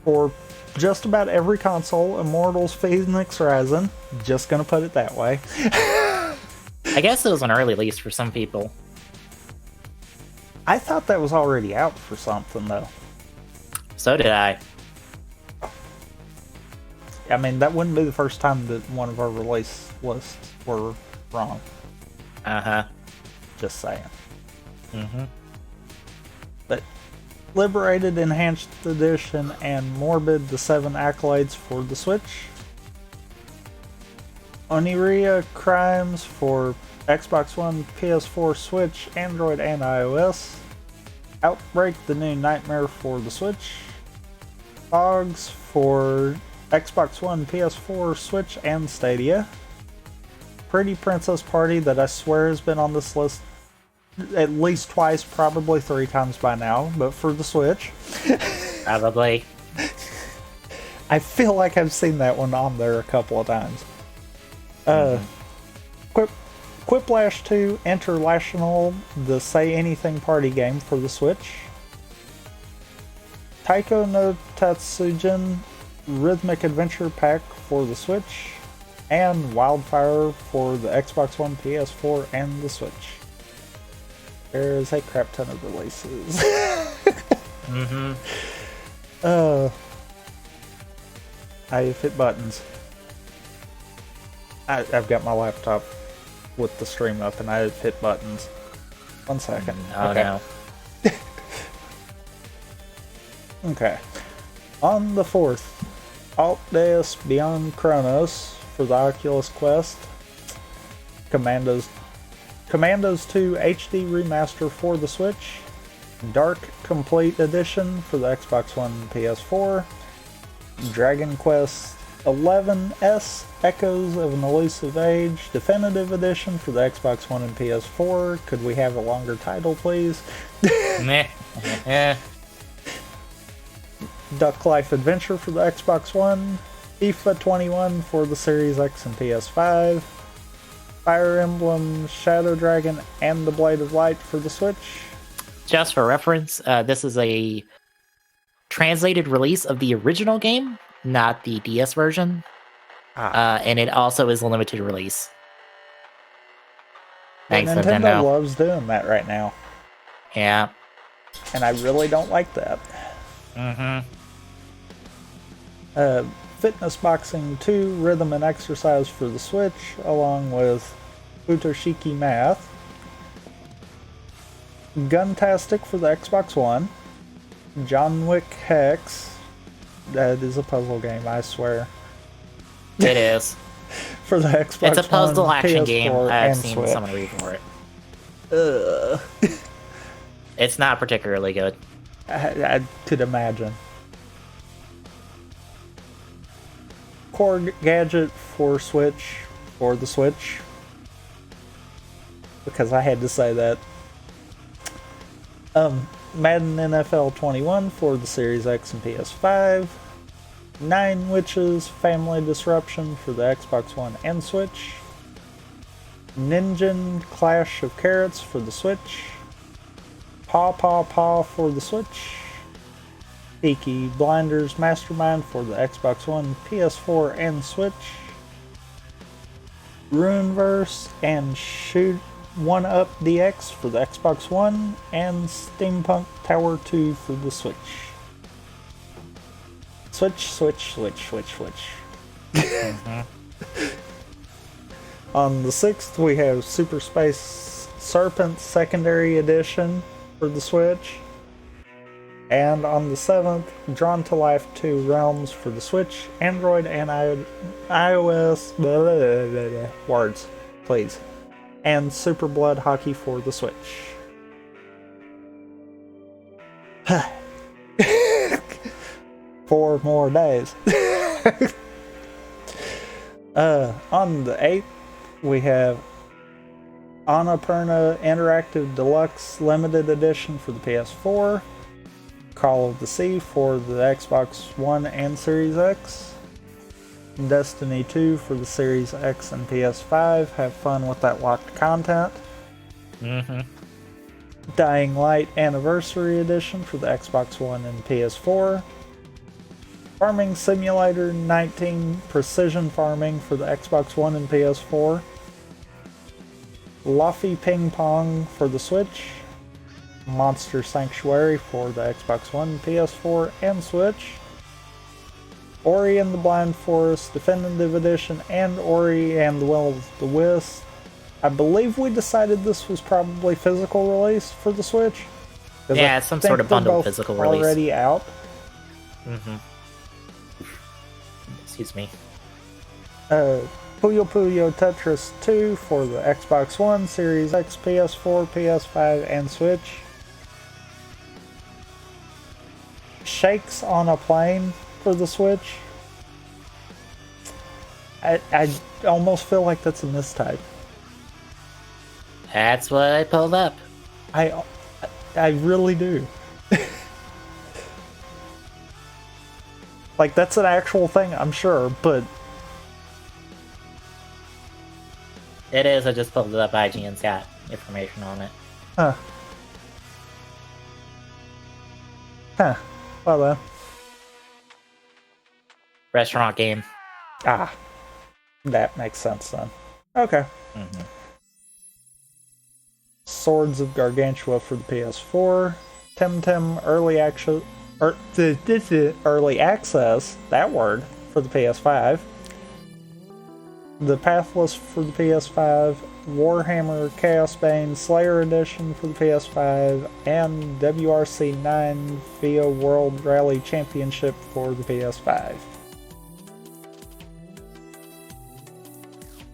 For just about every console, Immortals Phoenix Rising. Just gonna put it that way. I guess it was an early release for some people. I thought that was already out for something, though. So did I. I mean, that wouldn't be the first time that one of our release lists were wrong. Just saying. But Liberated Enhanced Edition and Morbid, the 7 Accolades for the Switch. Oniria Crimes for Xbox One, PS4, Switch, Android, and iOS. Outbreak, the New Nightmare for the Switch. Fogs for Xbox One, PS4, Switch, and Stadia. Pretty Princess Party, that I swear has been on this list at least twice, probably 3 times by now, but for the Switch. Probably. I feel like I've seen that one on there a couple of times. Quiplash 2 International, the Say Anything party game for the Switch. Taiko no Tatsujin Rhythmic Adventure Pack for the Switch. And Wildfire for the Xbox One, PS4, and the Switch. There's a crap ton of releases. I've hit buttons. I've got my laptop with the stream up and I've hit buttons. 1 second. Oh okay. no. Okay. On the 4th, Alt Deus Beyond Chronos for the Oculus Quest. Commandos 2 HD Remaster for the Switch. Dark Complete Edition for the Xbox One and PS4. Dragon Quest 11S Echoes of an Elusive Age Definitive Edition for the Xbox One and PS4. Could we have a longer title, please? Meh. Duck Life Adventure for the Xbox One. FIFA 21 for the Series X and PS5. Fire Emblem Shadow Dragon and the Blade of Light for the Switch. Just for reference, this is a translated release of the original game, not the DS version. And it also is a limited release. But Thanks, Nintendo Nintendo. loves doing that right now. Yeah. And I really don't like that. Mm-hmm. Fitness Boxing 2 Rhythm and Exercise for the Switch, along with Futoshiki Math. Guntastic for the Xbox One. John Wick Hex. That is a puzzle game, I swear. It is. For the Xbox It's a puzzle One, action PS4, game. I've and seen Switch. someone review it. It's not particularly good. I could imagine. Core gadget for Switch, for the Switch. Because I had to say that. Madden NFL 21 for the Series X and PS5. Nine Witches Family Disruption for the Xbox One and Switch. Ninja Clash of Carrots for the Switch. Paw Paw Paw for the Switch. Peaky Blinders Mastermind for the Xbox One, PS4, and Switch. Runeverse and Shoot 1-Up DX for the Xbox One, and Steampunk Tower 2 for the Switch. Switch. Mm-hmm. On the 6th, we have Super Space Serpent Secondary Edition for the Switch. And on the 7th, Drawn to Life 2 Realms for the Switch, Android, and iOS. Blah, blah, blah, blah. Words, please. And Super Blood Hockey for the Switch. 4 more days. On the 8th, we have Annapurna Interactive Deluxe Limited Edition for the PS4. Call of the Sea for the Xbox One and Series X. Destiny 2 for the Series X and PS5. Have fun with that locked content. Mm-hmm. Dying Light Anniversary Edition for the Xbox One and PS4. Farming Simulator 19 Precision Farming for the Xbox One and PS4. Luffy Ping Pong for the Switch. Monster Sanctuary for the Xbox One, PS4, and Switch. Ori and the Blind Forest Definitive Edition and Ori and the Will of the Wisp. I believe we decided this was probably physical release for the Switch. Yeah, it's some sort of bundled physical release. Already out. Mm-hmm. Excuse me. Puyo Puyo Tetris 2 for the Xbox One, Series X, PS4, PS5, and Switch. Shakes on a Plane for the Switch. I almost feel like that's a mistype. That's what I pulled up. I really do. Like, that's an actual thing, I'm sure, but It is, I just pulled it up. IGN's got information on it. Huh. Well then. Restaurant game. Ah. That makes sense then. Okay. Mm-hmm. Swords of Gargantua for the PS4. Temtem Early Access. Early Access, that word, for the PS5. The Pathless for the PS5. Warhammer Chaos Bane Slayer Edition for the PS5. And WRC 9 FIA World Rally Championship for the PS5.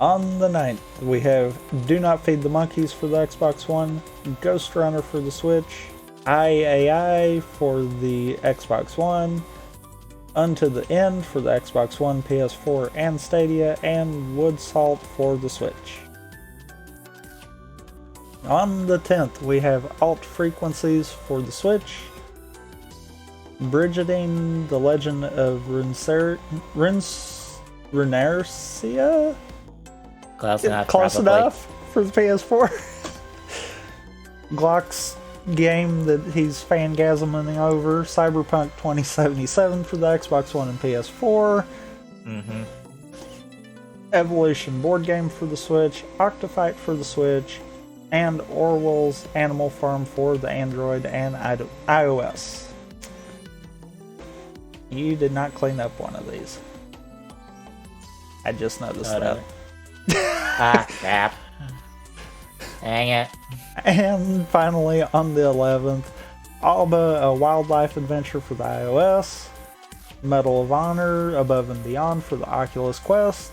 On the 9th, we have Do Not Feed the Monkeys for the Xbox One, Ghost Runner for the Switch, IAI for the Xbox One, Unto the End for the Xbox One, PS4, and Stadia, and Wood Salt for the Switch. On the 10th, we have Alt Frequencies for the Switch, Brigidine, The Legend of Runercia? Close enough. Close probably. enough for the PS4. Glock's game that he's fangasming over, Cyberpunk 2077 for the Xbox One and PS4. Mm-hmm. Evolution board game for the Switch, Octofight for the Switch, and Orwell's Animal Farm for the Android and iOS. You did not clean up one of these. I just noticed that. Ah, crap. Dang it. And finally, on the 11th, Alba, a wildlife adventure for the iOS, Medal of Honor, Above and Beyond for the Oculus Quest,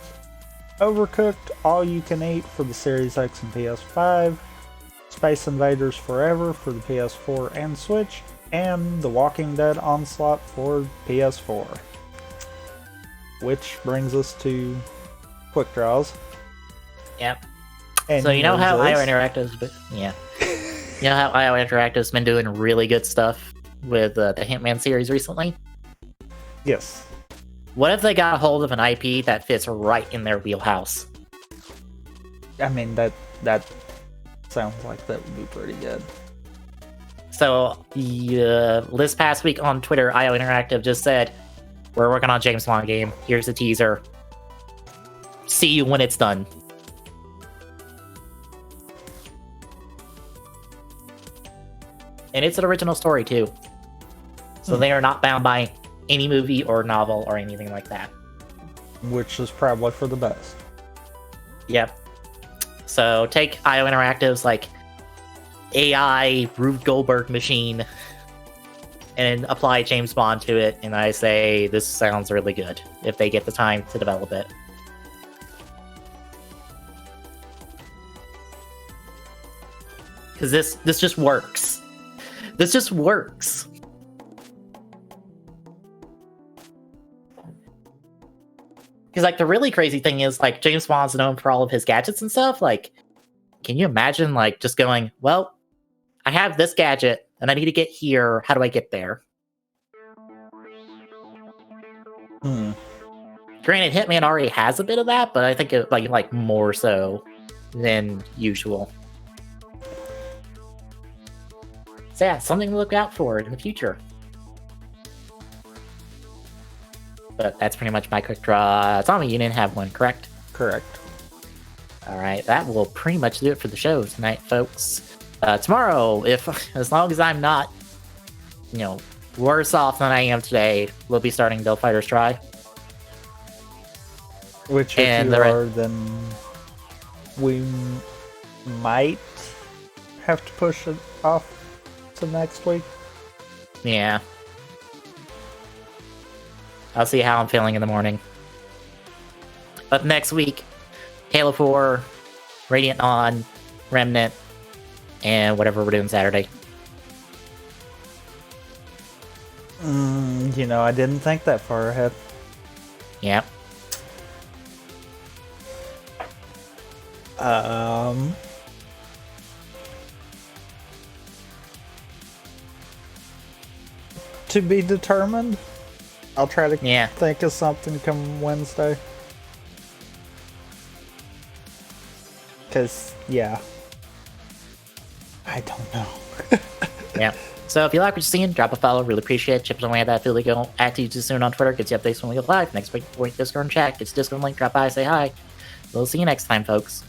Overcooked, All You Can Eat for the Series X and PS5, Space Invaders Forever for the PS4 and Switch, and The Walking Dead Onslaught for PS4. Which brings us to Quick Draws. Yep. And so you know how IO is- Interactive's been, yeah. You know how IO Interactive's been doing really good stuff with the Hitman series recently? Yes. What if they got a hold of an IP that fits right in their wheelhouse? I mean, that sounds like that would be pretty good. So, this past week on Twitter, IO Interactive just said, we're working on a James Bond game. Here's a teaser. See you when it's done. And it's an original story, too. So they are not bound by any movie or novel or anything like that. Which is probably for the best. Yep. So take IO Interactive's like AI Rube Goldberg machine and apply James Bond to it, and I say this sounds really good if they get the time to develop it. Because this just works. This just works. Because, like, the really crazy thing is, like, James Bond's known for all of his gadgets and stuff. Like, can you imagine, like, just going, well, I have this gadget, and I need to get here. How do I get there? Granted, Hitman already has a bit of that, but I think it, like more so than usual. So yeah, something to look out for in the future. But that's pretty much my quick draw. Tommy, you didn't have one, correct? Correct. Alright, that will pretty much do it for the show tonight, folks. Tomorrow, as long as I'm not, worse off than I am today, we'll be starting Bill Fighters Try. Which, if you are, then we might have to push it off to next week. Yeah. I'll see how I'm feeling in the morning. But next week, Halo 4, Radiant On, Remnant, and whatever we're doing Saturday. I didn't think that far ahead. Yep. To be determined. I'll try to Yeah. think of something come Wednesday. Because, yeah. I don't know. Yeah. So if you like what you're seeing, drop a follow. Really appreciate it. Chips away at that. Feel like go at you too soon on Twitter. Gets you updates when we go live. Next week, Discord and chat. Gets Discord link. Drop by, say hi. We'll see you next time, folks.